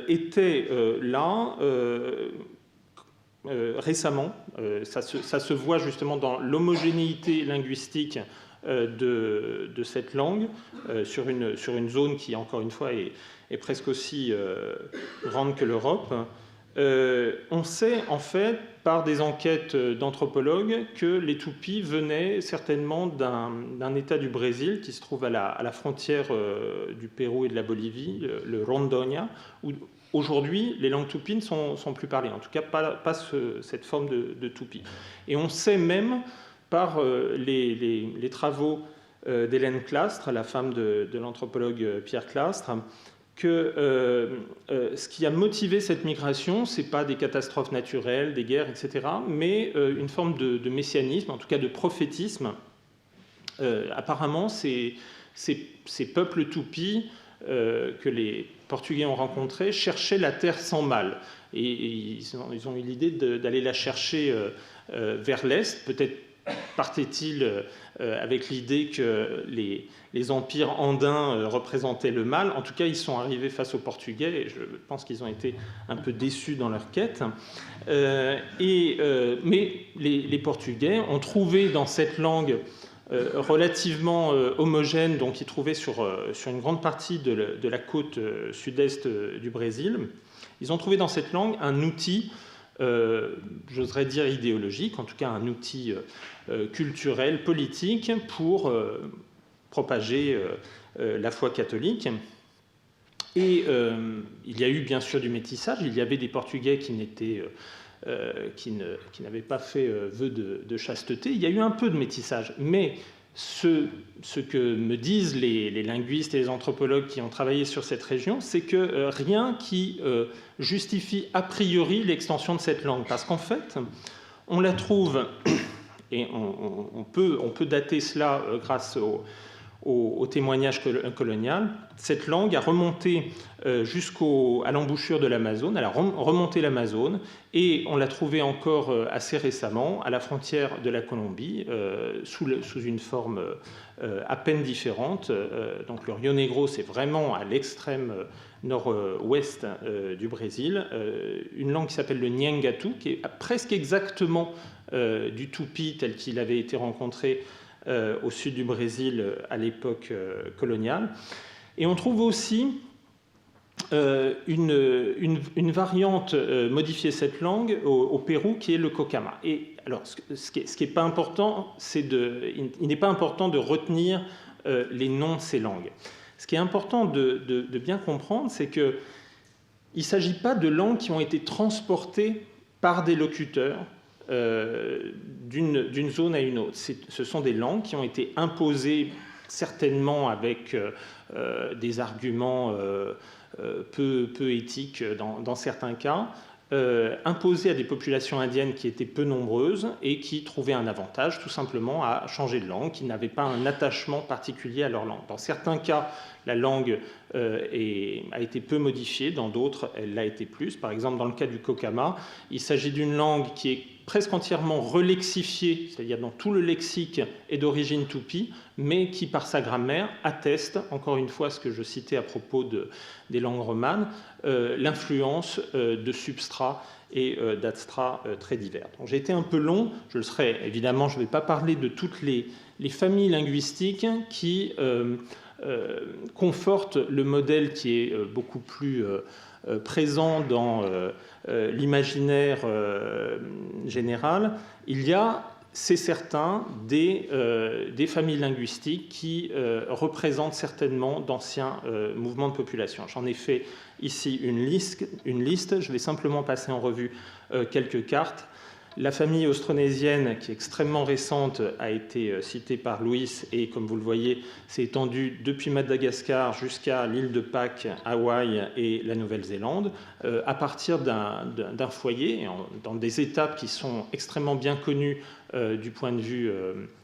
Speaker 3: étaient là récemment. Ça se voit justement dans l'homogénéité linguistique de cette langue sur une zone qui, encore une fois, est presque aussi grande que l'Europe. On sait en fait par des enquêtes d'anthropologues que les Tupis venaient certainement d'un État du Brésil qui se trouve à la frontière du Pérou et de la Bolivie, le Rondônia, où aujourd'hui les langues Tupis ne sont plus parlées, en tout cas pas cette forme de Tupi. Et on sait même par les travaux d'Hélène Clastre, la femme de l'anthropologue Pierre Clastre, que ce qui a motivé cette migration, ce n'est pas des catastrophes naturelles, des guerres, etc., mais une forme de messianisme, en tout cas de prophétisme. Apparemment, ces peuples Tupis que les Portugais ont rencontrés cherchaient la terre sans mal. Et ils ont eu l'idée d'aller la chercher vers l'est. Peut-être partait-il avec l'idée que les empires andins représentaient le mal. En tout cas, ils sont arrivés face aux Portugais et je pense qu'ils ont été un peu déçus dans leur quête. Mais les Portugais ont trouvé dans cette langue relativement homogène, donc ils trouvaient sur une grande partie de la côte sud-est du Brésil, ils ont trouvé dans cette langue un outil, j'oserais dire idéologique, en tout cas un outil culturel, politique, pour propager la foi catholique. Et il y a eu bien sûr du métissage, il y avait des Portugais qui n'avaient pas fait vœu de chasteté, il y a eu un peu de métissage, mais Ce que me disent les linguistes et les anthropologues qui ont travaillé sur cette région, c'est que rien qui justifie a priori l'extension de cette langue. Parce qu'en fait, on la trouve, et on peut dater cela grâce au témoignage colonial. Cette langue a remonté à l'embouchure de l'Amazone, elle a remonté l'Amazone, et on l'a trouvée encore assez récemment à la frontière de la Colombie, sous une forme à peine différente. Donc le Rio Negro, c'est vraiment à l'extrême nord-ouest du Brésil, une langue qui s'appelle le Nyangatu, qui est presque exactement du Tupi tel qu'il avait été rencontré au sud du Brésil à l'époque coloniale. Et on trouve aussi une variante modifiée de cette langue au Pérou qui est le Cocama. Et alors, ce qui n'est pas important, il n'est pas important de retenir les noms de ces langues. Ce qui est important de bien comprendre, c'est qu'il ne s'agit pas de langues qui ont été transportées par des locuteurs d'une zone à une autre. Ce sont des langues qui ont été imposées certainement avec des arguments peu éthiques dans certains cas, imposées à des populations indiennes qui étaient peu nombreuses et qui trouvaient un avantage tout simplement à changer de langue, qui n'avaient pas un attachement particulier à leur langue. Dans certains cas, la langue a été peu modifiée, dans d'autres, elle l'a été plus. Par exemple, dans le cas du Cocama, il s'agit d'une langue qui est presque entièrement relexifiée, c'est-à-dire dans tout le lexique est d'origine tupi, mais qui, par sa grammaire, atteste, encore une fois ce que je citais à propos des langues romanes, l'influence de substrats et d'astrats très divers. Donc, j'ai été un peu long, je le serai évidemment, je ne vais pas parler de toutes les familles linguistiques qui confortent le modèle qui est beaucoup plus présent dans l'imaginaire général. Il y a, c'est certain, des familles linguistiques qui représentent certainement d'anciens mouvements de population. J'en ai fait ici une liste. Je vais simplement passer en revue quelques cartes. La famille austronésienne, qui est extrêmement récente, a été citée par Louis et, comme vous le voyez, s'est étendue depuis Madagascar jusqu'à l'île de Pâques, Hawaï et la Nouvelle-Zélande, à partir d'un foyer, dans des étapes qui sont extrêmement bien connues du point de vue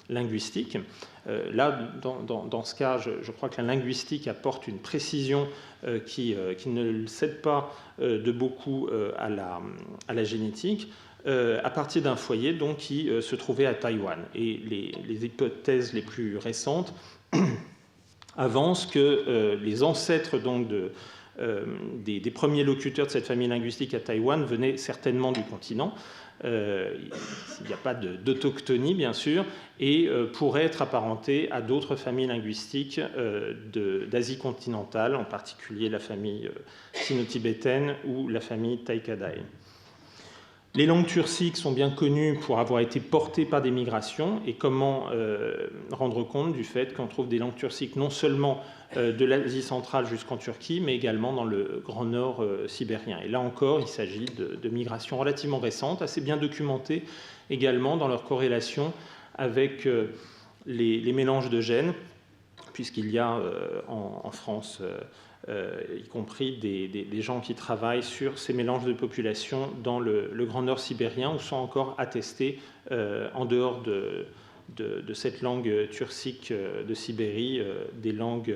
Speaker 3: linguistique. Là, dans ce cas, je crois que la linguistique apporte une précision qui ne cède pas de beaucoup à la génétique. À partir d'un foyer donc, qui se trouvait à Taïwan. Et les hypothèses les plus récentes avancent que les ancêtres donc, des premiers locuteurs de cette famille linguistique à Taïwan venaient certainement du continent. Il n'y a pas d'autochtonie, bien sûr, et pourraient être apparentés à d'autres familles linguistiques d'Asie continentale, en particulier la famille sino-tibétaine ou la famille Taïkadai. Les langues turciques sont bien connues pour avoir été portées par des migrations, et comment rendre compte du fait qu'on trouve des langues turciques non seulement de l'Asie centrale jusqu'en Turquie, mais également dans le Grand Nord sibérien. Et là encore, il s'agit de migrations relativement récentes, assez bien documentées également dans leur corrélation avec les mélanges de gènes, puisqu'il y a en France y compris des gens qui travaillent sur ces mélanges de populations dans le Grand Nord sibérien, où sont encore attestés, en dehors de cette langue turcique de Sibérie, des langues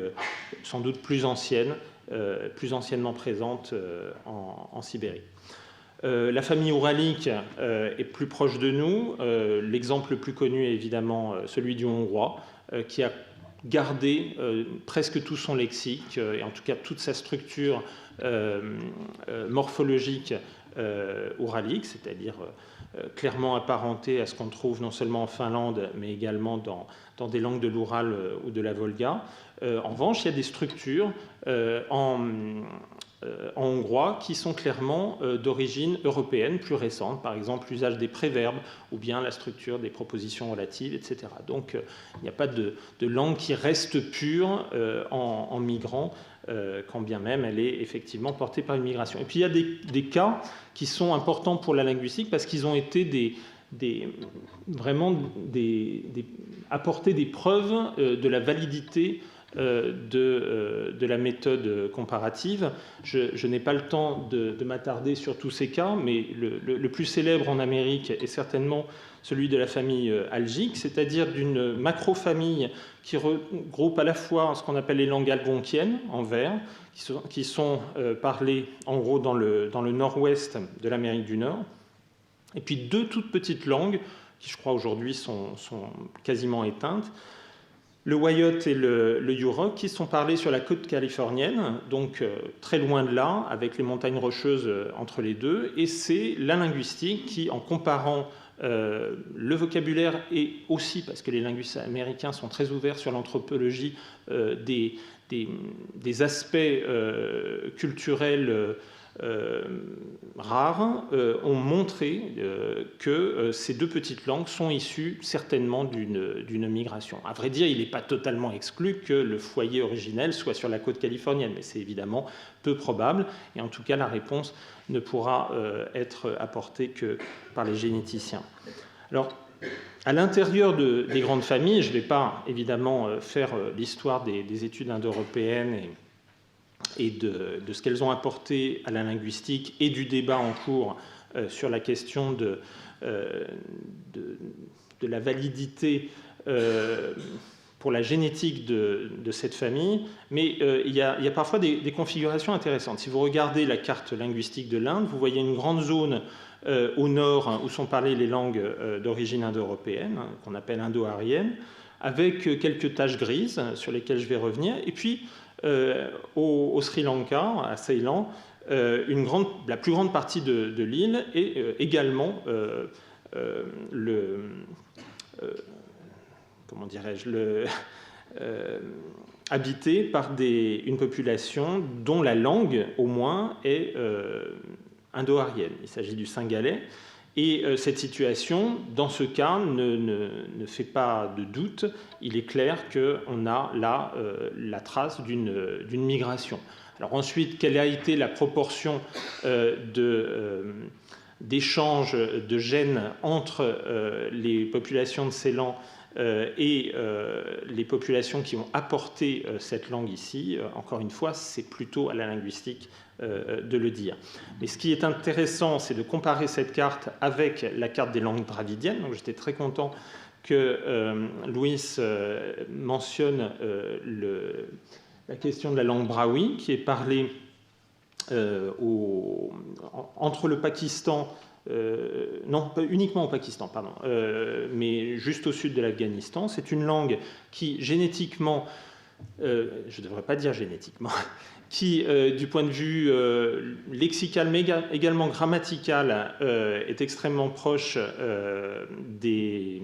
Speaker 3: sans doute plus anciennement présentes en Sibérie. La famille ouralique est plus proche de nous. L'exemple le plus connu est évidemment celui du hongrois, qui a gardé presque tout son lexique, et en tout cas toute sa structure morphologique ouralique, c'est-à-dire clairement apparentée à ce qu'on trouve non seulement en Finlande, mais également dans des langues de l'Oural ou de la Volga. En revanche, il y a des structures en hongrois qui sont clairement d'origine européenne, plus récente, par exemple l'usage des préverbes ou bien la structure des propositions relatives, etc. Donc il n'y a pas de langue qui reste pure en migrant, quand bien même elle est effectivement portée par une migration. Et puis il y a des cas qui sont importants pour la linguistique parce qu'ils ont été apporter des preuves de la validité de la méthode comparative. Je n'ai pas le temps de m'attarder sur tous ces cas, mais le plus célèbre en Amérique est certainement celui de la famille algique, c'est-à-dire d'une macrofamille qui regroupe à la fois ce qu'on appelle les langues algonquiennes en vert, qui sont parlées en gros dans le nord-ouest de l'Amérique du Nord, et puis deux toutes petites langues qui, je crois, aujourd'hui sont quasiment éteintes, le Wayot et le Yurok, qui sont parlés sur la côte californienne, donc très loin de là, avec les montagnes rocheuses entre les deux, et c'est la linguistique qui, en comparant le vocabulaire, et aussi parce que les linguistes américains sont très ouverts sur l'anthropologie des aspects culturels rares, ont montré que ces deux petites langues sont issues certainement d'une migration. À vrai dire, il n'est pas totalement exclu que le foyer originel soit sur la côte californienne, mais c'est évidemment peu probable, et en tout cas la réponse ne pourra être apportée que par les généticiens. Alors, à l'intérieur des grandes familles, je ne vais pas évidemment faire l'histoire des études indo-européennes et de ce qu'elles ont apporté à la linguistique et du débat en cours sur la question de la validité pour la génétique de cette famille, mais il y a parfois des configurations intéressantes. Si vous regardez la carte linguistique de l'Inde, vous voyez une grande zone au nord où sont parlées les langues d'origine indo-européenne, qu'on appelle indo-aryennes, avec quelques taches grises sur lesquelles je vais revenir, et puis au Sri Lanka, à Ceylan, la plus grande partie de l'île est également habitée par une population dont la langue, au moins, est indo-aryenne. Il s'agit du singalais. Et cette situation, dans ce cas, ne fait pas de doute. Il est clair qu'on a là la trace d'une migration. Alors ensuite, quelle a été la proportion d'échanges de gènes entre les populations de Ceylan et les populations qui ont apporté cette langue ici? Encore une fois, c'est plutôt à la linguistique de le dire. Mais ce qui est intéressant, c'est de comparer cette carte avec la carte des langues dravidiennes. Donc j'étais très content que Louis mentionne la question de la langue brahui, qui est parlée entre le Pakistan, non, pas uniquement au Pakistan, pardon, mais juste au sud de l'Afghanistan. C'est une langue qui, génétiquement, je ne devrais pas dire génétiquement, qui, du point de vue lexical, mais également grammatical, est extrêmement proche des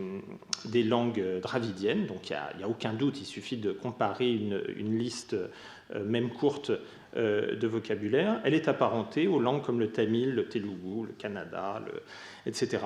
Speaker 3: langues dravidiennes. Donc il n'y a aucun doute, il suffit de comparer une liste, même courte, de vocabulaire. Elle est apparentée aux langues comme le tamil, le telugu, le kannada, etc.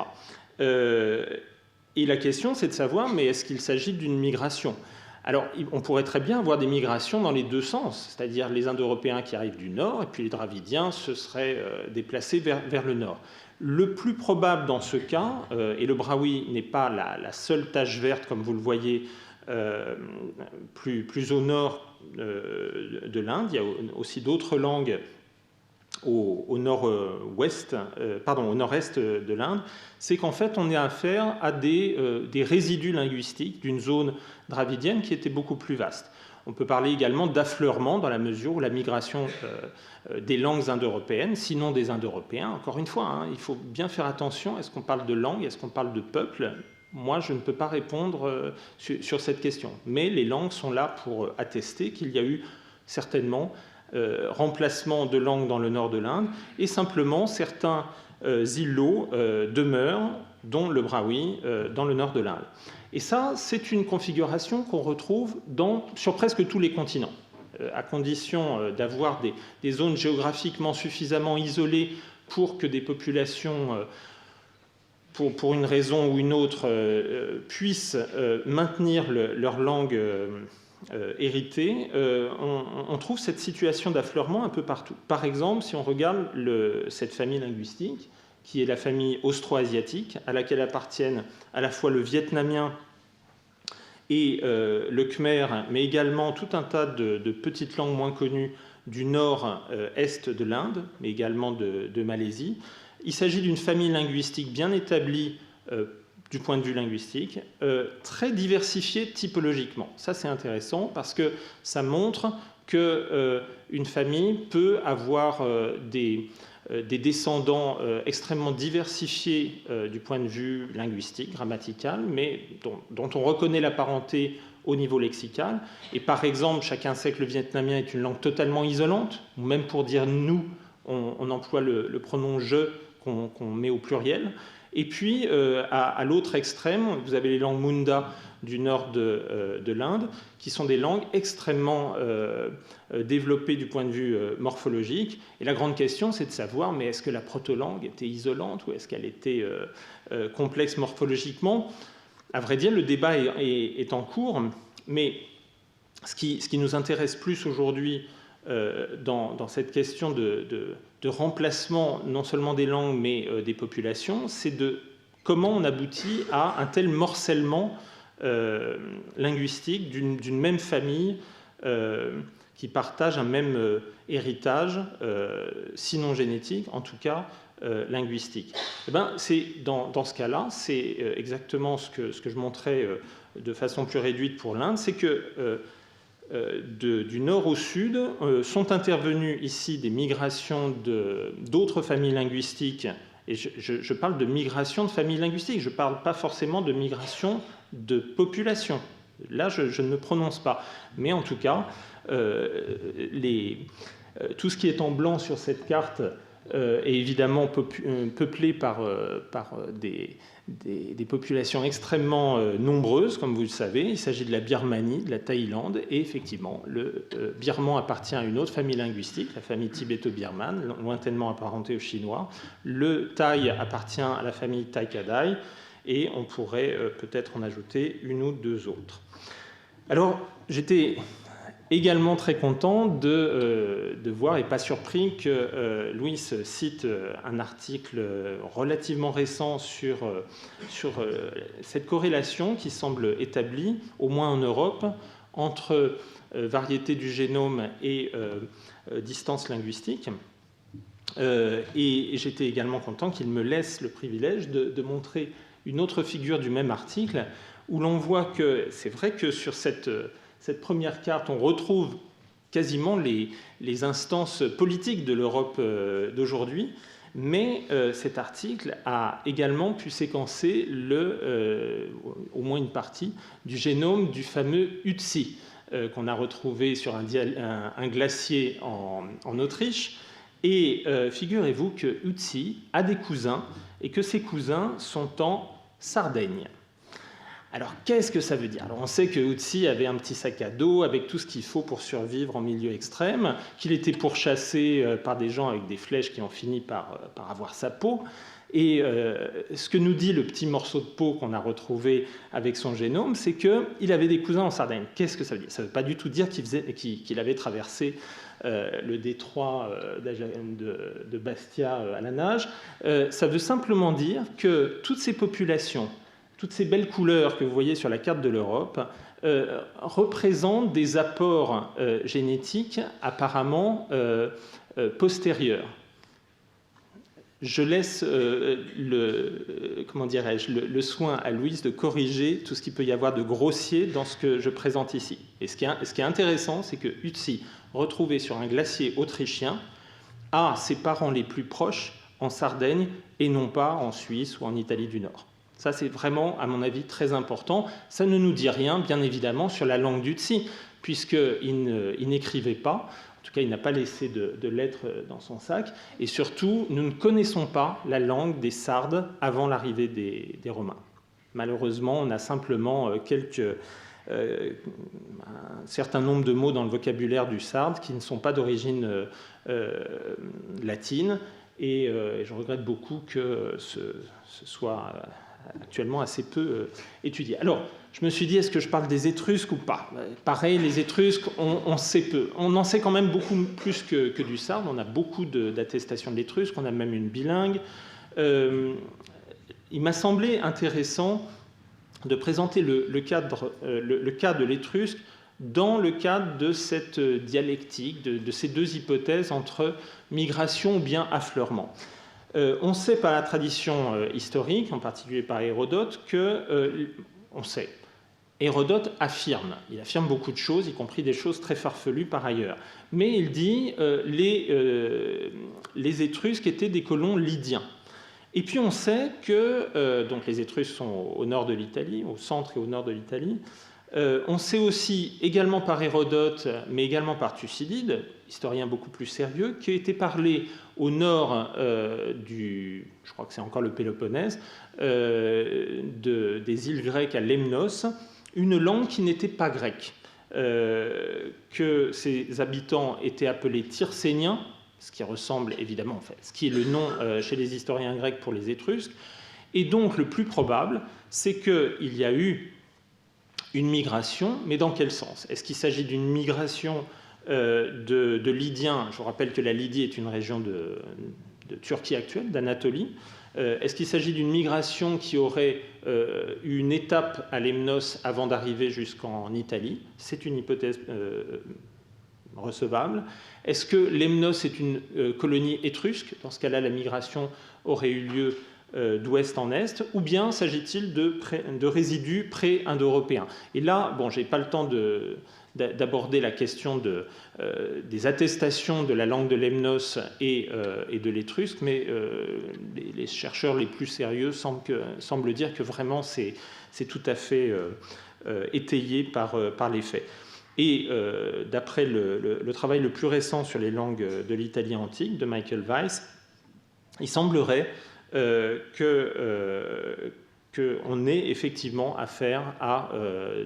Speaker 3: Et la question, c'est de savoir, mais est-ce qu'il s'agit d'une migration ? Alors, on pourrait très bien avoir des migrations dans les deux sens, c'est-à-dire les Indo-Européens qui arrivent du nord, et puis les Dravidiens se seraient déplacés vers le nord. Le plus probable dans ce cas, et le brahui n'est pas la seule tache verte, comme vous le voyez, plus au nord de l'Inde, il y a aussi d'autres langues au nord-ouest, au nord-est de l'Inde, c'est qu'en fait on a affaire à des résidus linguistiques d'une zone dravidienne qui était beaucoup plus vaste. On peut parler également d'affleurement dans la mesure où la migration des langues indo-européennes, sinon des Indo-Européens, encore une fois, il faut bien faire attention, est-ce qu'on parle de langue, est-ce qu'on parle de peuple ? Moi, je ne peux pas répondre sur cette question, mais les langues sont là pour attester qu'il y a eu certainement remplacement de langues dans le nord de l'Inde, et simplement certains îlots demeurent, dont le brahui, dans le nord de l'Inde. Et ça, c'est une configuration qu'on retrouve sur presque tous les continents, à condition d'avoir des zones géographiquement suffisamment isolées pour que des populations, pour une raison ou une autre, puissent maintenir leur langue héritée. On trouve cette situation d'affleurement un peu partout. Par exemple, si on regarde cette famille linguistique, qui est la famille austro-asiatique, à laquelle appartiennent à la fois le vietnamien et le khmer, mais également tout un tas de petites langues moins connues du nord-est de l'Inde, mais également de Malaisie. Il s'agit d'une famille linguistique bien établie du point de vue linguistique, très diversifiée typologiquement. Ça, c'est intéressant parce que ça montre qu'une famille peut avoir des descendants extrêmement diversifiés du point de vue linguistique, grammatical, mais dont on reconnaît la parenté au niveau lexical. Et par exemple, chacun sait que le vietnamien est une langue totalement isolante, ou même pour dire « nous », on emploie le pronom « je » qu'on met au pluriel. Et puis, à l'autre extrême, vous avez les langues Munda du nord de l'Inde, qui sont des langues extrêmement développées du point de vue morphologique. Et la grande question, c'est de savoir, mais est-ce que la proto-langue était isolante ou est-ce qu'elle était complexe morphologiquement? À vrai dire, le débat est en cours, mais ce qui nous intéresse plus aujourd'hui dans cette question de remplacement non seulement des langues mais des populations, c'est de comment on aboutit à un tel morcellement linguistique d'une même famille qui partage un même héritage, sinon génétique, en tout cas linguistique. Eh ben, dans ce cas-là, c'est exactement ce que je montrais de façon plus réduite pour l'Inde, c'est que du nord au sud sont intervenues ici des migrations d'autres familles linguistiques. Et je parle de migration de familles linguistiques, je ne parle pas forcément de migration de population. Là, je ne me prononce pas. Mais en tout cas, tout ce qui est en blanc sur cette carte est évidemment peuplé par des populations extrêmement nombreuses, comme vous le savez. Il s'agit de la Birmanie, de la Thaïlande, et effectivement, le birman appartient à une autre famille linguistique, la famille tibéto-birmane, lointainement apparentée aux Chinois. Le Thaï appartient à la famille Thaï-Kadai, et on pourrait peut-être en ajouter une ou deux autres. Alors, j'étais également très content de voir, et pas surpris, que Louis cite un article relativement récent sur cette corrélation qui semble établie, au moins en Europe, entre variété du génome et distance linguistique. Et j'étais également content qu'il me laisse le privilège de montrer une autre figure du même article, où l'on voit que c'est vrai que sur cette première carte, on retrouve quasiment les instances politiques de l'Europe d'aujourd'hui, mais cet article a également pu séquencer au moins une partie du génome du fameux Utsi, qu'on a retrouvé sur un glacier en Autriche. Et figurez-vous que Utsi a des cousins, et que ces cousins sont en Sardaigne. Alors, qu'est-ce que ça veut dire? Alors, on sait que Utsi avait un petit sac à dos avec tout ce qu'il faut pour survivre en milieu extrême, qu'il était pourchassé par des gens avec des flèches qui ont fini par avoir sa peau. Et ce que nous dit le petit morceau de peau qu'on a retrouvé avec son génome, c'est qu'il avait des cousins en Sardaigne. Qu'est-ce que ça veut dire? Ça ne veut pas du tout dire qu'il avait traversé le détroit de Bastia à la nage. Ça veut simplement dire que toutes ces populations, toutes ces belles couleurs que vous voyez sur la carte de l'Europe représentent des apports génétiques apparemment postérieurs. Je laisse le soin à Louise de corriger tout ce qu'il peut y avoir de grossier dans ce que je présente ici. Et ce qui est intéressant, c'est que Utsi, retrouvé sur un glacier autrichien, a ses parents les plus proches en Sardaigne et non pas en Suisse ou en Italie du Nord. Ça, c'est vraiment, à mon avis, très important. Ça ne nous dit rien, bien évidemment, sur la langue d'Utsi, puisqu'il n'écrivait pas. En tout cas, il n'a pas laissé de lettres dans son sac. Et surtout, nous ne connaissons pas la langue des Sardes avant l'arrivée des Romains. Malheureusement, on a simplement un certain nombre de mots dans le vocabulaire du sarde qui ne sont pas d'origine latine. Et je regrette beaucoup que ce soit actuellement assez peu étudié. Alors, je me suis dit, est-ce que je parle des Étrusques ou pas? Pareil, les Étrusques, on sait peu. On en sait quand même beaucoup plus que du sarde. On a beaucoup d'attestations de l'Étrusque. On a même une bilingue. il m'a semblé intéressant de présenter le cas de l'étrusque dans le cadre de cette dialectique, de ces deux hypothèses entre migration ou bien affleurement. On sait par la tradition historique, en particulier par Hérodote, Hérodote affirme, il affirme beaucoup de choses, y compris des choses très farfelues par ailleurs. Mais il dit les Étrusques étaient des colons lydiens. Et puis on sait que donc les Étrusques sont au nord de l'Italie, au centre et au nord de l'Italie. On sait aussi, également par Hérodote, mais également par Thucydide, historien beaucoup plus sérieux, qui a été parlé au nord je crois que c'est encore le Péloponnèse, des îles grecques à Lemnos, une langue qui n'était pas grecque, que ses habitants étaient appelés Tyrcéniens, ce qui ressemble évidemment, en fait, ce qui est le nom chez les historiens grecs pour les Étrusques. Et donc le plus probable, c'est qu'il y a eu une migration, mais dans quel sens? Est-ce qu'il s'agit d'une migration de Lydiens? Je vous rappelle que la Lydie est une région de Turquie actuelle, d'Anatolie. Est-ce qu'il s'agit d'une migration qui aurait eu une étape à Lemnos avant d'arriver jusqu'en Italie? C'est une hypothèse recevable. Est-ce que Lemnos est une colonie étrusque? Dans ce cas-là, la migration aurait eu lieu d'ouest en est, ou bien s'agit-il de résidus pré-indo-européens? Et là, bon, je n'ai pas le temps d'aborder la question des attestations de la langue de Lemnos et de l'étrusque, mais les chercheurs les plus sérieux semblent dire que vraiment c'est tout à fait étayé par les faits. Et d'après le travail le plus récent sur les langues de l'Italie antique, de Michael Weiss, il semblerait qu'on ait effectivement affaire à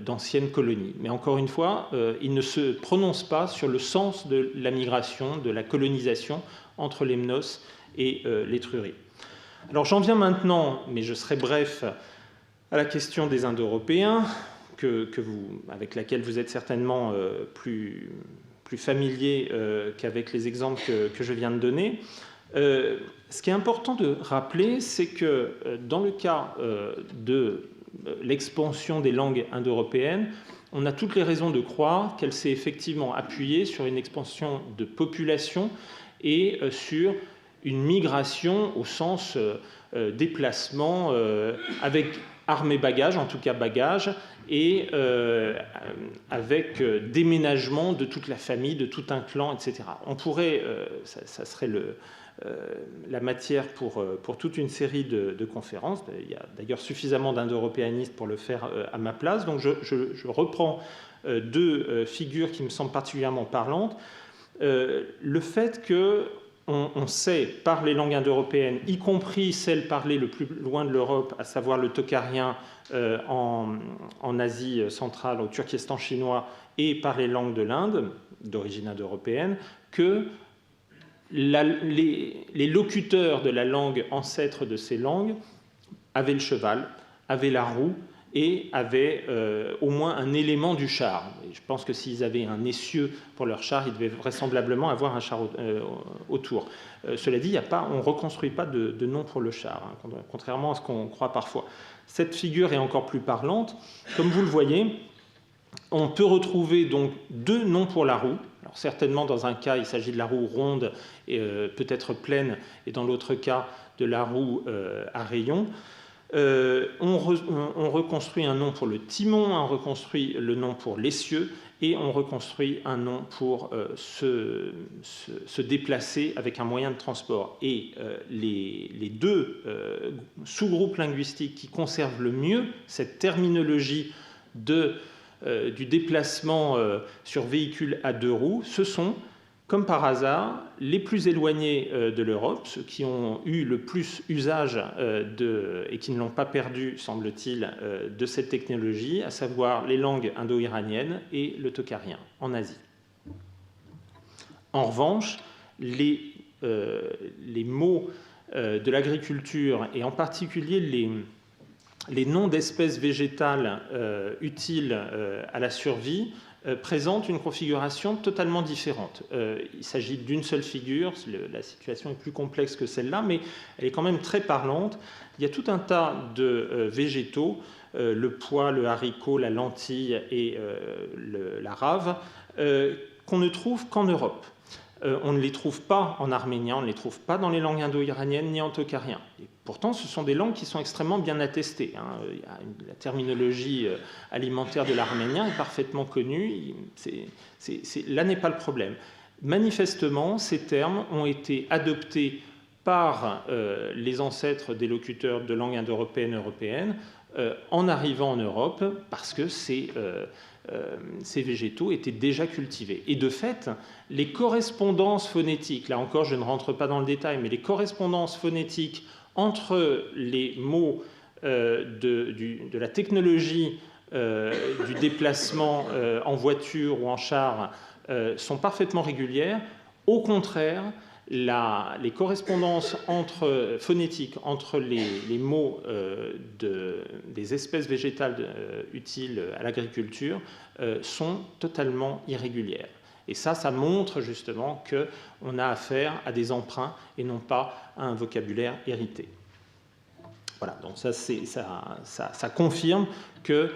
Speaker 3: d'anciennes colonies. Mais encore une fois, il ne se prononce pas sur le sens de la migration, de la colonisation entre Lemnos et l'Étrurie. Alors j'en viens maintenant, mais je serai bref, à la question des Indo-Européens, avec laquelle vous êtes certainement plus familier qu'avec les exemples que je viens de donner. Ce qui est important de rappeler, c'est que dans le cas de l'expansion des langues indo-européennes, on a toutes les raisons de croire qu'elle s'est effectivement appuyée sur une expansion de population et sur une migration au sens déplacement avec armes et bagages, en tout cas bagages, et avec déménagement de toute la famille, de tout un clan, etc. On pourrait, ça serait la matière pour toute une série de conférences. Il y a d'ailleurs suffisamment d'indo-européanistes pour le faire à ma place. Donc je reprends deux figures qui me semblent particulièrement parlantes. Le fait qu'on sait par les langues indo-européennes, y compris celles parlées le plus loin de l'Europe, à savoir le tokarien en Asie centrale, au Turkestan chinois, et par les langues de l'Inde, d'origine indo-européenne, que les locuteurs de la langue ancêtre de ces langues avaient le cheval, avaient la roue et avaient au moins un élément du char. Et je pense que s'ils avaient un essieu pour leur char, ils devaient vraisemblablement avoir un char autour. Cela dit, on ne reconstruit pas de nom pour le char, hein, contrairement à ce qu'on croit parfois. Cette figure est encore plus parlante. Comme vous le voyez, on peut retrouver donc deux noms pour la roue. Alors certainement, dans un cas, il s'agit de la roue ronde et peut-être pleine, et dans l'autre cas, de la roue à rayons. On reconstruit un nom pour le timon, on reconstruit le nom pour l'essieu, et on reconstruit un nom pour se déplacer avec un moyen de transport. Et les deux sous-groupes linguistiques qui conservent le mieux cette terminologie du déplacement sur véhicule à deux roues, ce sont, comme par hasard, les plus éloignés de l'Europe, ceux qui ont eu le plus usage et qui ne l'ont pas perdu, semble-t-il, de cette technologie, à savoir les langues indo-iraniennes et le tokarien en Asie. En revanche, les mots de l'agriculture, et en particulier les noms d'espèces végétales utiles à la survie, présente une configuration totalement différente. Il s'agit d'une seule figure, la situation est plus complexe que celle-là, mais elle est quand même très parlante. Il y a tout un tas de végétaux, le pois, le haricot, la lentille et la rave, qu'on ne trouve qu'en Europe. On ne les trouve pas en arménien, on ne les trouve pas dans les langues indo-iraniennes ni en tokarien. Et pourtant, ce sont des langues qui sont extrêmement bien attestées. La terminologie alimentaire de l'arménien est parfaitement connue. Là n'est pas le problème. Manifestement, ces termes ont été adoptés par les ancêtres des locuteurs de langue indo-européenne européenne en arrivant en Europe parce que ces végétaux étaient déjà cultivés. Et de fait, les correspondances phonétiques, là encore je ne rentre pas dans le détail, mais les correspondances phonétiques entre les mots de la technologie du déplacement en voiture ou en char sont parfaitement régulières. Au contraire, les correspondances phonétiques entre les mots des espèces végétales utiles à l'agriculture sont totalement irrégulières. Et ça montre justement qu'on a affaire à des emprunts et non pas à un vocabulaire hérité. Voilà, donc ça confirme que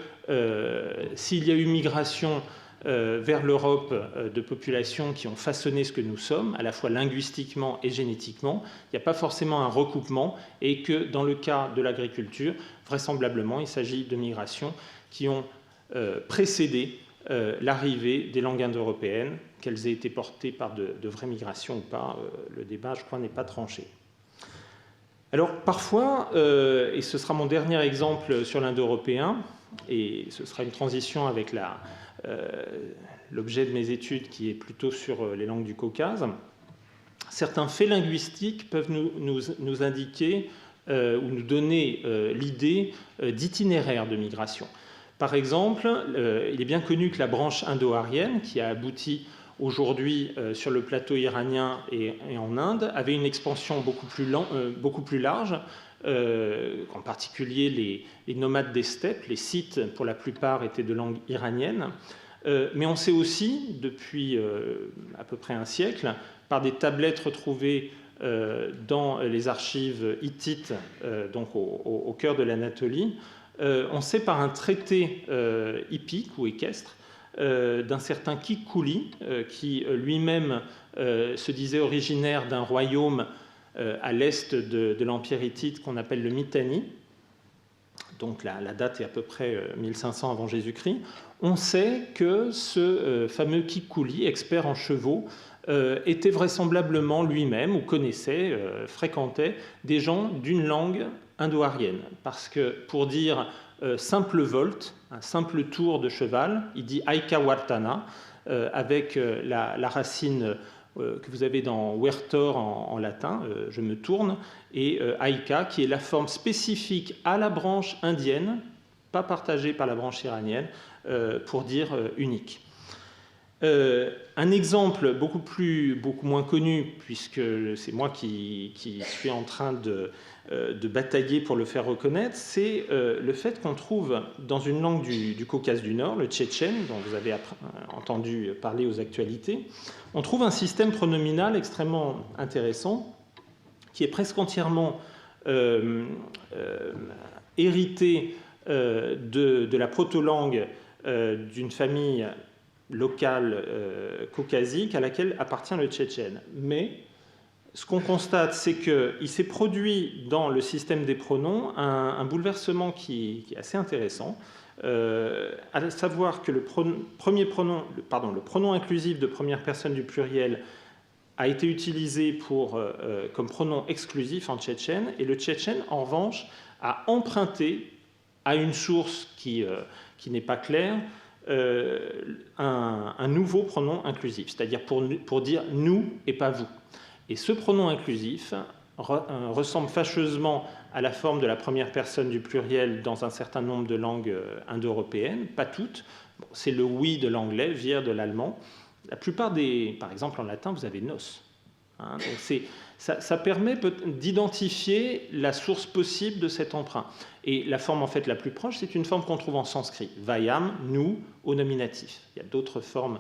Speaker 3: s'il y a eu migration vers l'Europe de populations qui ont façonné ce que nous sommes, à la fois linguistiquement et génétiquement, il n'y a pas forcément un recoupement et que dans le cas de l'agriculture, vraisemblablement, il s'agit de migrations qui ont précédé l'arrivée des langues indo-européennes, qu'elles aient été portées par de vraies migrations ou pas, le débat, je crois, n'est pas tranché. Alors parfois, et ce sera mon dernier exemple sur l'indo-européen, et ce sera une transition avec l'objet de mes études qui est plutôt sur les langues du Caucase, certains faits linguistiques peuvent nous indiquer ou nous donner l'idée d'itinéraires de migration. Par exemple, il est bien connu que la branche indo-aryenne, qui a abouti aujourd'hui sur le plateau iranien et en Inde, avait une expansion beaucoup plus large, en particulier les nomades des steppes, les sites pour la plupart étaient de langue iranienne, mais on sait aussi, depuis à peu près un siècle, par des tablettes retrouvées dans les archives hittites, donc au cœur de l'Anatolie, on sait par un traité hippique ou équestre d'un certain Kikkouli, qui lui-même se disait originaire d'un royaume à l'est de l'Empire hittite qu'on appelle le Mitanni. Donc la date est à peu près 1500 avant Jésus-Christ. On sait que ce fameux Kikkouli, expert en chevaux, était vraisemblablement lui-même ou connaissait, fréquentait des gens d'une langue indo-aryenne. Parce que pour dire simple volte, un simple tour de cheval, il dit Aika Wartana, avec la racine que vous avez dans Wertor en latin, je me tourne, et Aika, qui est la forme spécifique à la branche indienne, pas partagée par la branche iranienne, pour dire unique. Un exemple beaucoup moins connu, puisque c'est moi qui suis en train de batailler pour le faire reconnaître, c'est le fait qu'on trouve dans une langue du Caucase du Nord, le tchétchène, dont vous avez entendu parler aux actualités, on trouve un système pronominal extrêmement intéressant qui est presque entièrement hérité de la proto-langue d'une famille locale caucasique à laquelle appartient le tchétchène. Mais ce qu'on constate, c'est qu'il s'est produit dans le système des pronoms un bouleversement qui est assez intéressant, à savoir que le pronom inclusif de première personne du pluriel a été utilisé comme pronom exclusif en tchétchène, et le tchétchène, en revanche, a emprunté à une source qui n'est pas claire, un nouveau pronom inclusif, c'est-à-dire pour dire « nous » et pas « vous ». Et ce pronom inclusif ressemble fâcheusement à la forme de la première personne du pluriel dans un certain nombre de langues indo-européennes, pas toutes. Bon, c'est le « oui » de l'anglais, « wir » de l'allemand. La plupart par exemple en latin, vous avez « nos ». Hein. Donc ça permet d'identifier la source possible de cet emprunt. Et la forme en fait la plus proche, c'est une forme qu'on trouve en sanskrit. Vayam, nous, au nominatif. Il y a d'autres formes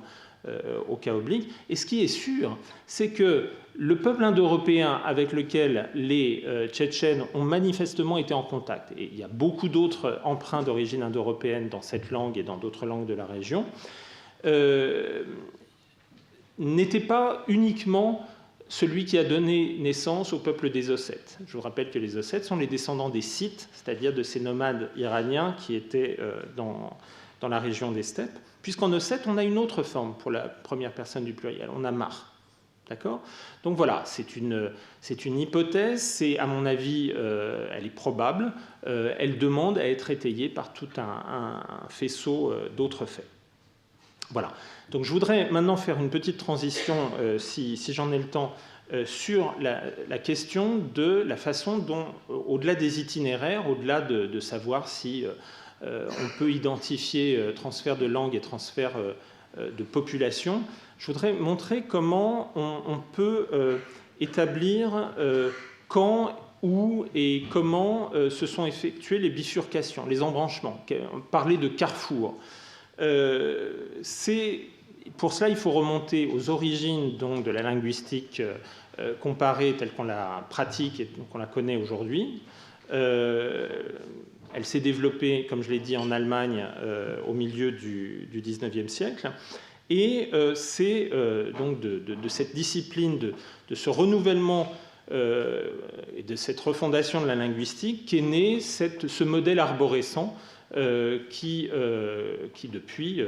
Speaker 3: au cas oblique. Et ce qui est sûr, c'est que le peuple indo-européen avec lequel les Tchétchènes ont manifestement été en contact, et il y a beaucoup d'autres emprunts d'origine indo-européenne dans cette langue et dans d'autres langues de la région, n'était pas uniquement celui qui a donné naissance au peuple des Ossètes. Je vous rappelle que les Ossètes sont les descendants des Scythes, c'est-à-dire de ces nomades iraniens qui étaient dans la région des steppes, puisqu'en Ossète, on a une autre forme pour la première personne du pluriel, on a mar. D'accord ? Donc voilà, c'est une hypothèse, c'est, à mon avis, elle est probable, elle demande à être étayée par tout un faisceau d'autres faits. Voilà. Donc je voudrais maintenant faire une petite transition, si j'en ai le temps, sur la question de la façon dont, au-delà des itinéraires, au-delà de savoir si on peut identifier transfert de langue et transfert de population, je voudrais montrer comment on peut établir quand, où et comment se sont effectuées les bifurcations, les embranchements. Parler de carrefour. Pour cela, il faut remonter aux origines donc, de la linguistique comparée telle qu'on la pratique et qu'on la connaît aujourd'hui. Elle s'est développée, comme je l'ai dit, en Allemagne au milieu du XIXe siècle. Et c'est donc de cette discipline, de ce renouvellement et de cette refondation de la linguistique qu'est né ce modèle arborescent qui depuis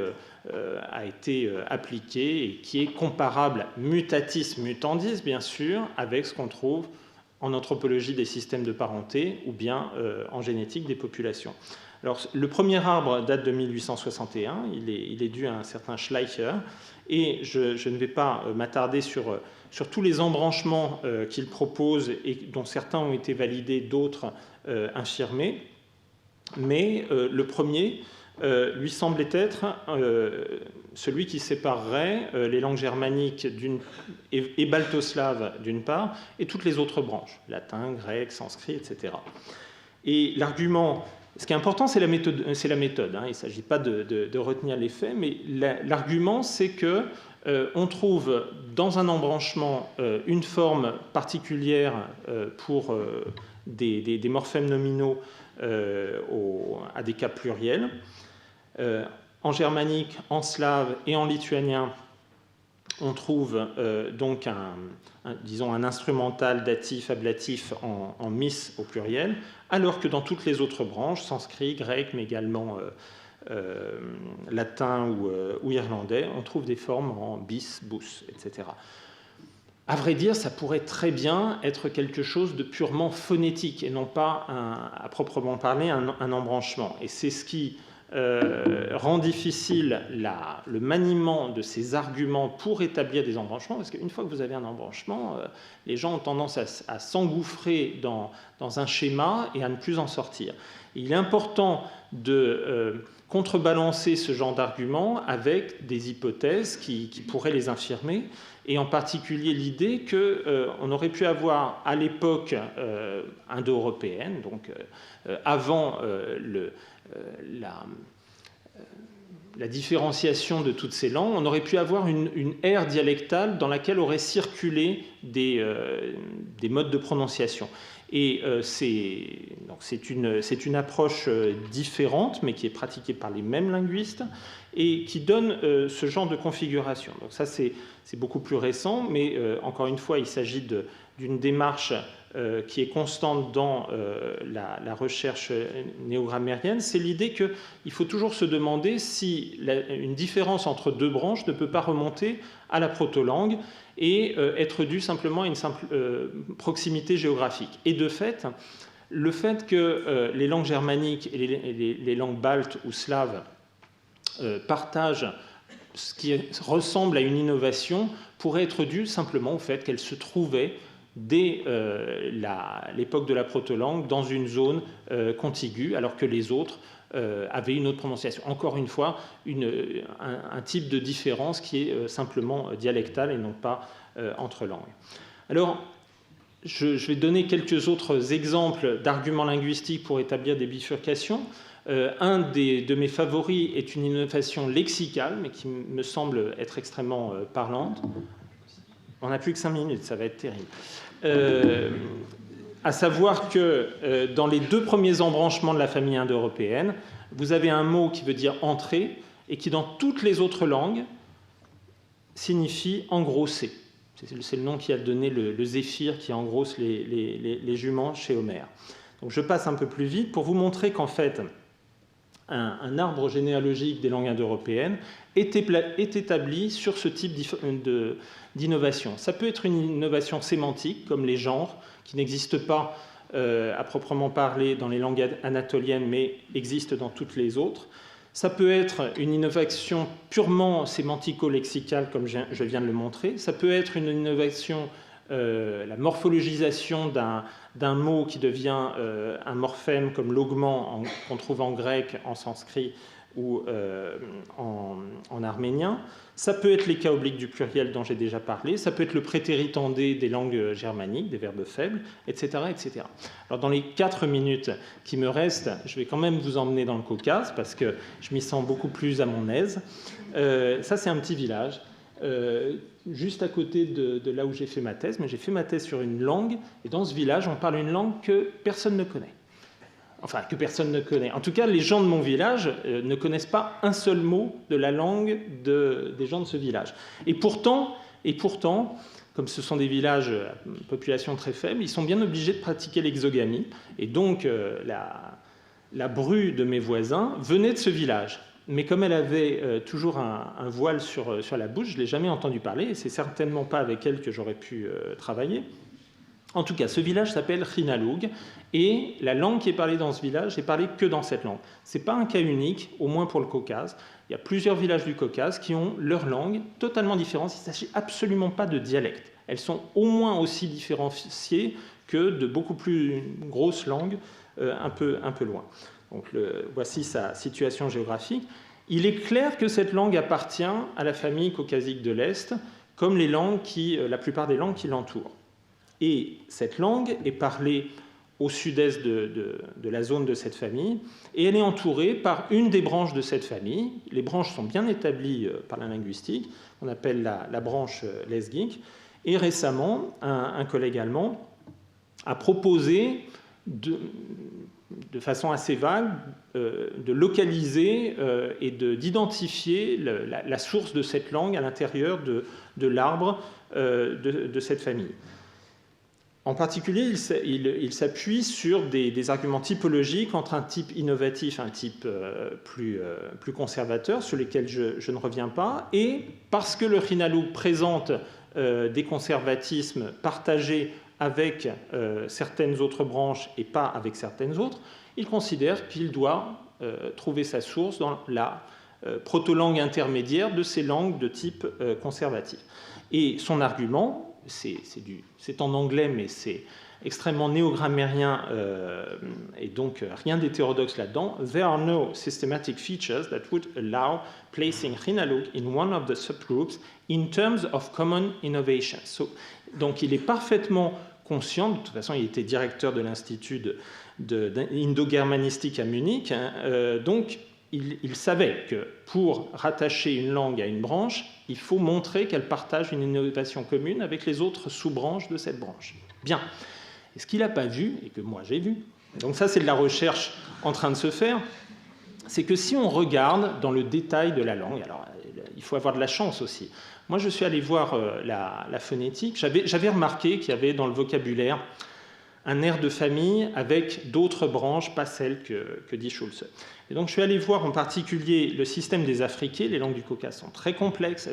Speaker 3: a été appliqué et qui est comparable mutatis mutandis, bien sûr, avec ce qu'on trouve en anthropologie des systèmes de parenté ou bien en génétique des populations. Alors, le premier arbre date de 1861, il est dû à un certain Schleicher, et je ne vais pas m'attarder sur tous les embranchements qu'il propose et dont certains ont été validés, d'autres infirmés. Mais le premier lui semblait être celui qui séparerait les langues germaniques et baltoslaves d'une part, et toutes les autres branches, latin, grec, sanskrit, etc. Et l'argument, ce qui est important, c'est la méthode. Hein. Il ne s'agit pas de retenir les faits, mais l'argument, c'est que on trouve dans un embranchement une forme particulière pour des morphèmes nominaux à des cas pluriels. En germanique, en slave et en lituanien, on trouve donc un instrumental datif ablatif en mis au pluriel, alors que dans toutes les autres branches, sanskrit, grec, mais également latin ou irlandais, on trouve des formes en bis, bus, etc. À vrai dire, ça pourrait très bien être quelque chose de purement phonétique et non pas, à proprement parler, un embranchement. Et c'est ce qui rend difficile le maniement de ces arguments pour établir des embranchements, parce qu'une fois que vous avez un embranchement, les gens ont tendance à s'engouffrer dans un schéma et à ne plus en sortir. Et il est important de contrebalancer ce genre d'arguments avec des hypothèses qui pourraient les infirmer, et en particulier l'idée qu'on aurait pu avoir à l'époque indo-européenne, donc avant la différenciation de toutes ces langues, on aurait pu avoir une ère dialectale dans laquelle auraient circulé des modes de prononciation. Et c'est une approche différente, mais qui est pratiquée par les mêmes linguistes, et qui donne ce genre de configuration. Donc ça, c'est beaucoup plus récent, mais encore une fois, il s'agit d'une démarche qui est constante dans la recherche néogrammérienne. C'est l'idée qu'il faut toujours se demander si une différence entre deux branches ne peut pas remonter à la proto-langue et être due simplement à une simple proximité géographique. Et de fait, le fait que les langues germaniques et les langues baltes ou slaves partagent ce qui ressemble à une innovation pourrait être dû simplement au fait qu'elles se trouvaient dès l'époque de la proto-langue dans une zone contiguë, alors que les autres avaient une autre prononciation. Encore une fois, un type de différence qui est simplement dialectale et non pas entre langues. Alors, je vais donner quelques autres exemples d'arguments linguistiques pour établir des bifurcations. Un de mes favoris est une innovation lexicale, mais qui me semble être extrêmement parlante. On n'a plus que 5 minutes, ça va être terrible. À savoir que dans les 2 premiers embranchements de la famille indo-européenne, vous avez un mot qui veut dire « entrer » et qui, dans toutes les autres langues, signifie « engrosser ». C'est le nom qui a donné le zéphyr qui engrosse les juments chez Homère. Donc je passe un peu plus vite pour vous montrer qu'en fait, un arbre généalogique des langues indo-européennes est établi sur ce type d'innovation. Ça peut être une innovation sémantique, comme les genres, qui n'existent pas à proprement parler dans les langues anatoliennes, mais existent dans toutes les autres. Ça peut être une innovation purement sémantico-lexicale, comme je viens de le montrer. Ça peut être une innovation, la morphologisation d'un mot qui devient un morphème, comme l'augment qu'on trouve en grec, en sanskrit ou en arménien. Ça peut être les cas obliques du pluriel dont j'ai déjà parlé. Ça peut être le prétérit tendé des langues germaniques, des verbes faibles, etc., etc. Alors, dans les 4 minutes qui me restent, je vais quand même vous emmener dans le Caucase parce que je m'y sens beaucoup plus à mon aise. Ça, c'est un petit village, juste à côté de là où j'ai fait ma thèse. Mais j'ai fait ma thèse sur une langue, et dans ce village, on parle une langue que personne ne connaît. Enfin, que personne ne connaît. En tout cas, les gens de mon village ne connaissent pas un seul mot de la langue des gens de ce village. Et pourtant, comme ce sont des villages à population très faible, ils sont bien obligés de pratiquer l'exogamie. Et donc, la bru de mes voisins venait de ce village. Mais comme elle avait toujours un voile sur la bouche, je ne l'ai jamais entendu parler, et c'est certainement pas avec elle que j'aurais pu travailler. En tout cas, ce village s'appelle Khinalug, et la langue qui est parlée dans ce village n'est parlée que dans cette langue. Ce n'est pas un cas unique, au moins pour le Caucase. Il y a plusieurs villages du Caucase qui ont leur langue totalement différente. Il ne s'agit absolument pas de dialectes. Elles sont au moins aussi différenciées que de beaucoup plus grosses langues un peu loin. Donc, voici sa situation géographique. Il est clair que cette langue appartient à la famille caucasique de l'Est, comme la plupart des langues qui l'entourent. Et cette langue est parlée au sud-est de la zone de cette famille, et elle est entourée par une des branches de cette famille. Les branches sont bien établies par la linguistique, on appelle la branche Lesgeek. Et récemment, un collègue allemand a proposé de façon assez vague, de localiser et d'identifier la source de cette langue à l'intérieur de l'arbre de cette famille. En particulier, il s'appuie sur des arguments typologiques entre un type innovatif et un type plus conservateur, sur lesquels je ne reviens pas, et parce que le Khinalug présente des conservatismes partagés avec certaines autres branches et pas avec certaines autres, il considère qu'il doit trouver sa source dans la proto-langue intermédiaire de ces langues de type conservatif. Et son argument, c'est en anglais, mais c'est extrêmement néogrammérien et donc rien d'hétérodoxe là-dedans. There are no systematic features that would allow placing Khinalug in one of the subgroups in terms of common innovation. Donc il est parfaitement conscient, de toute façon il était directeur de l'Institut indo-germanistique à Munich, donc il savait que pour rattacher une langue à une branche, il faut montrer qu'elle partage une innovation commune avec les autres sous-branches de cette branche. Bien. Et ce qu'il n'a pas vu, et que moi j'ai vu, donc ça c'est de la recherche en train de se faire, c'est que si on regarde dans le détail de la langue, alors il faut avoir de la chance aussi. Moi je suis allé voir la phonétique, j'avais remarqué qu'il y avait dans le vocabulaire un air de famille avec d'autres branches, pas celles que dit Schulze. Et donc je suis allé voir en particulier le système des affriqués. Les langues du Caucase sont très complexes,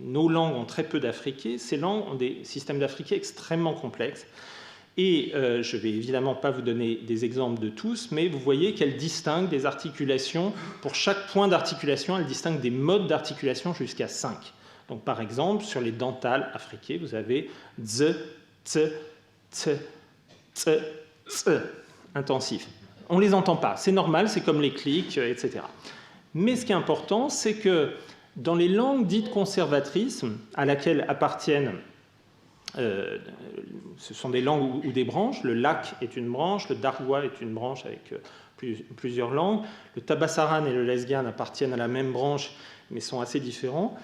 Speaker 3: nos langues ont très peu d'affriqués, ces langues ont des systèmes d'affriqués extrêmement complexes. Et je ne vais évidemment pas vous donner des exemples de tous, mais vous voyez qu'elles distinguent des articulations. Pour chaque point d'articulation, elles distinguent des modes d'articulation jusqu'à 5. Donc par exemple, sur les dentales affriquées, vous avez z, ts, ts, ts, ts, intensif. On ne les entend pas, c'est normal, c'est comme les clics, etc. Mais ce qui est important, c'est que dans les langues dites conservatrices, à laquelle appartiennent Ce sont des langues ou des branches. Le lak est une branche, le dargwa est une branche avec plusieurs langues. Le tabassaran et le lezgian appartiennent à la même branche, mais sont assez différents.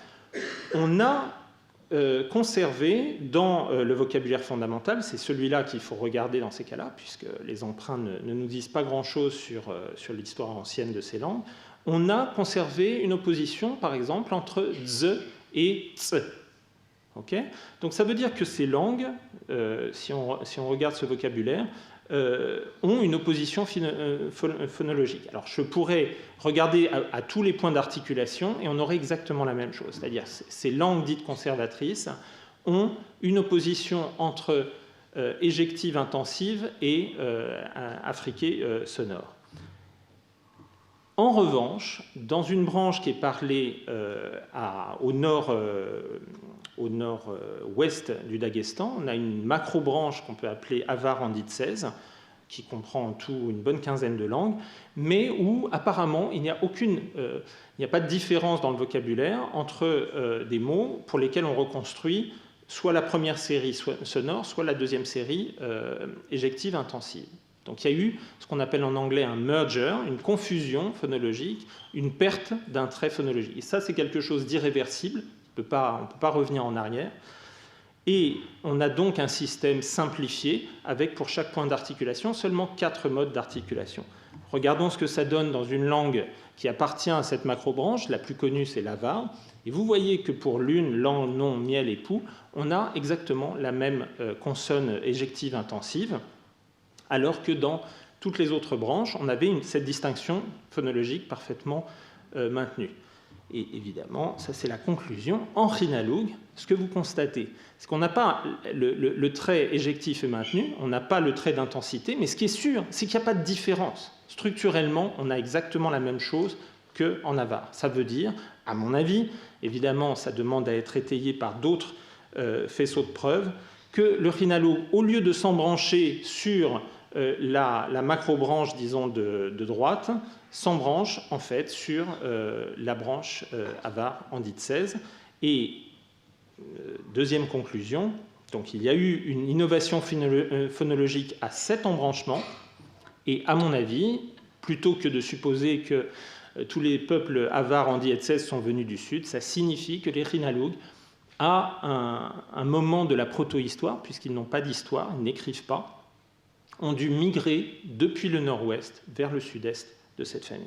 Speaker 3: On a conservé dans le vocabulaire fondamental, c'est celui-là qu'il faut regarder dans ces cas-là, puisque les emprunts ne nous disent pas grand-chose sur l'histoire ancienne de ces langues, on a conservé une opposition, par exemple, entre z et ts. Okay, donc ça veut dire que ces langues, si on regarde ce vocabulaire, ont une opposition phonologique. Alors je pourrais regarder à tous les points d'articulation et on aurait exactement la même chose. C'est-à-dire ces langues dites conservatrices ont une opposition entre éjective intensive et affriquée sonore. En revanche, dans une branche qui est parlée au nord-ouest du Daghestan, on a une macro-branche qu'on peut appeler Avar en dit 16, qui comprend en tout une bonne quinzaine de langues, mais où apparemment il n'y a pas de différence dans le vocabulaire entre des mots pour lesquels on reconstruit soit la première série sonore, soit la deuxième série éjective intensive. Donc il y a eu ce qu'on appelle en anglais un merger, une confusion phonologique, une perte d'un trait phonologique. Et ça, c'est quelque chose d'irréversible, on ne peut pas revenir en arrière. Et on a donc un système simplifié avec pour chaque point d'articulation seulement 4 modes d'articulation. Regardons ce que ça donne dans une langue qui appartient à cette macro-branche, la plus connue c'est l'avar. Et vous voyez que pour l'une, langue, nom, miel et pou, on a exactement la même consonne éjective intensive, alors que dans toutes les autres branches, on avait cette distinction phonologique parfaitement maintenue. Et évidemment, ça c'est la conclusion. En Khinalug, ce que vous constatez, c'est qu'on n'a pas le trait éjectif est maintenu, on n'a pas le trait d'intensité, mais ce qui est sûr, c'est qu'il n'y a pas de différence. Structurellement, on a exactement la même chose qu'en avar. Ça veut dire, à mon avis, évidemment, ça demande à être étayé par d'autres faisceaux de preuves, que le Khinalug, au lieu de s'embrancher sur la macro-branche, disons, de droite, s'embranche en fait sur la branche avar en dit 16. Et deuxième conclusion, donc il y a eu une innovation phonologique à cet embranchement, et à mon avis, plutôt que de supposer que tous les peuples avars en dit 16 sont venus du sud, ça signifie que les Khinalug, à un moment de la proto-histoire, puisqu'ils n'ont pas d'histoire, ils n'écrivent pas, ont dû migrer depuis le nord-ouest vers le sud-est de cette famille.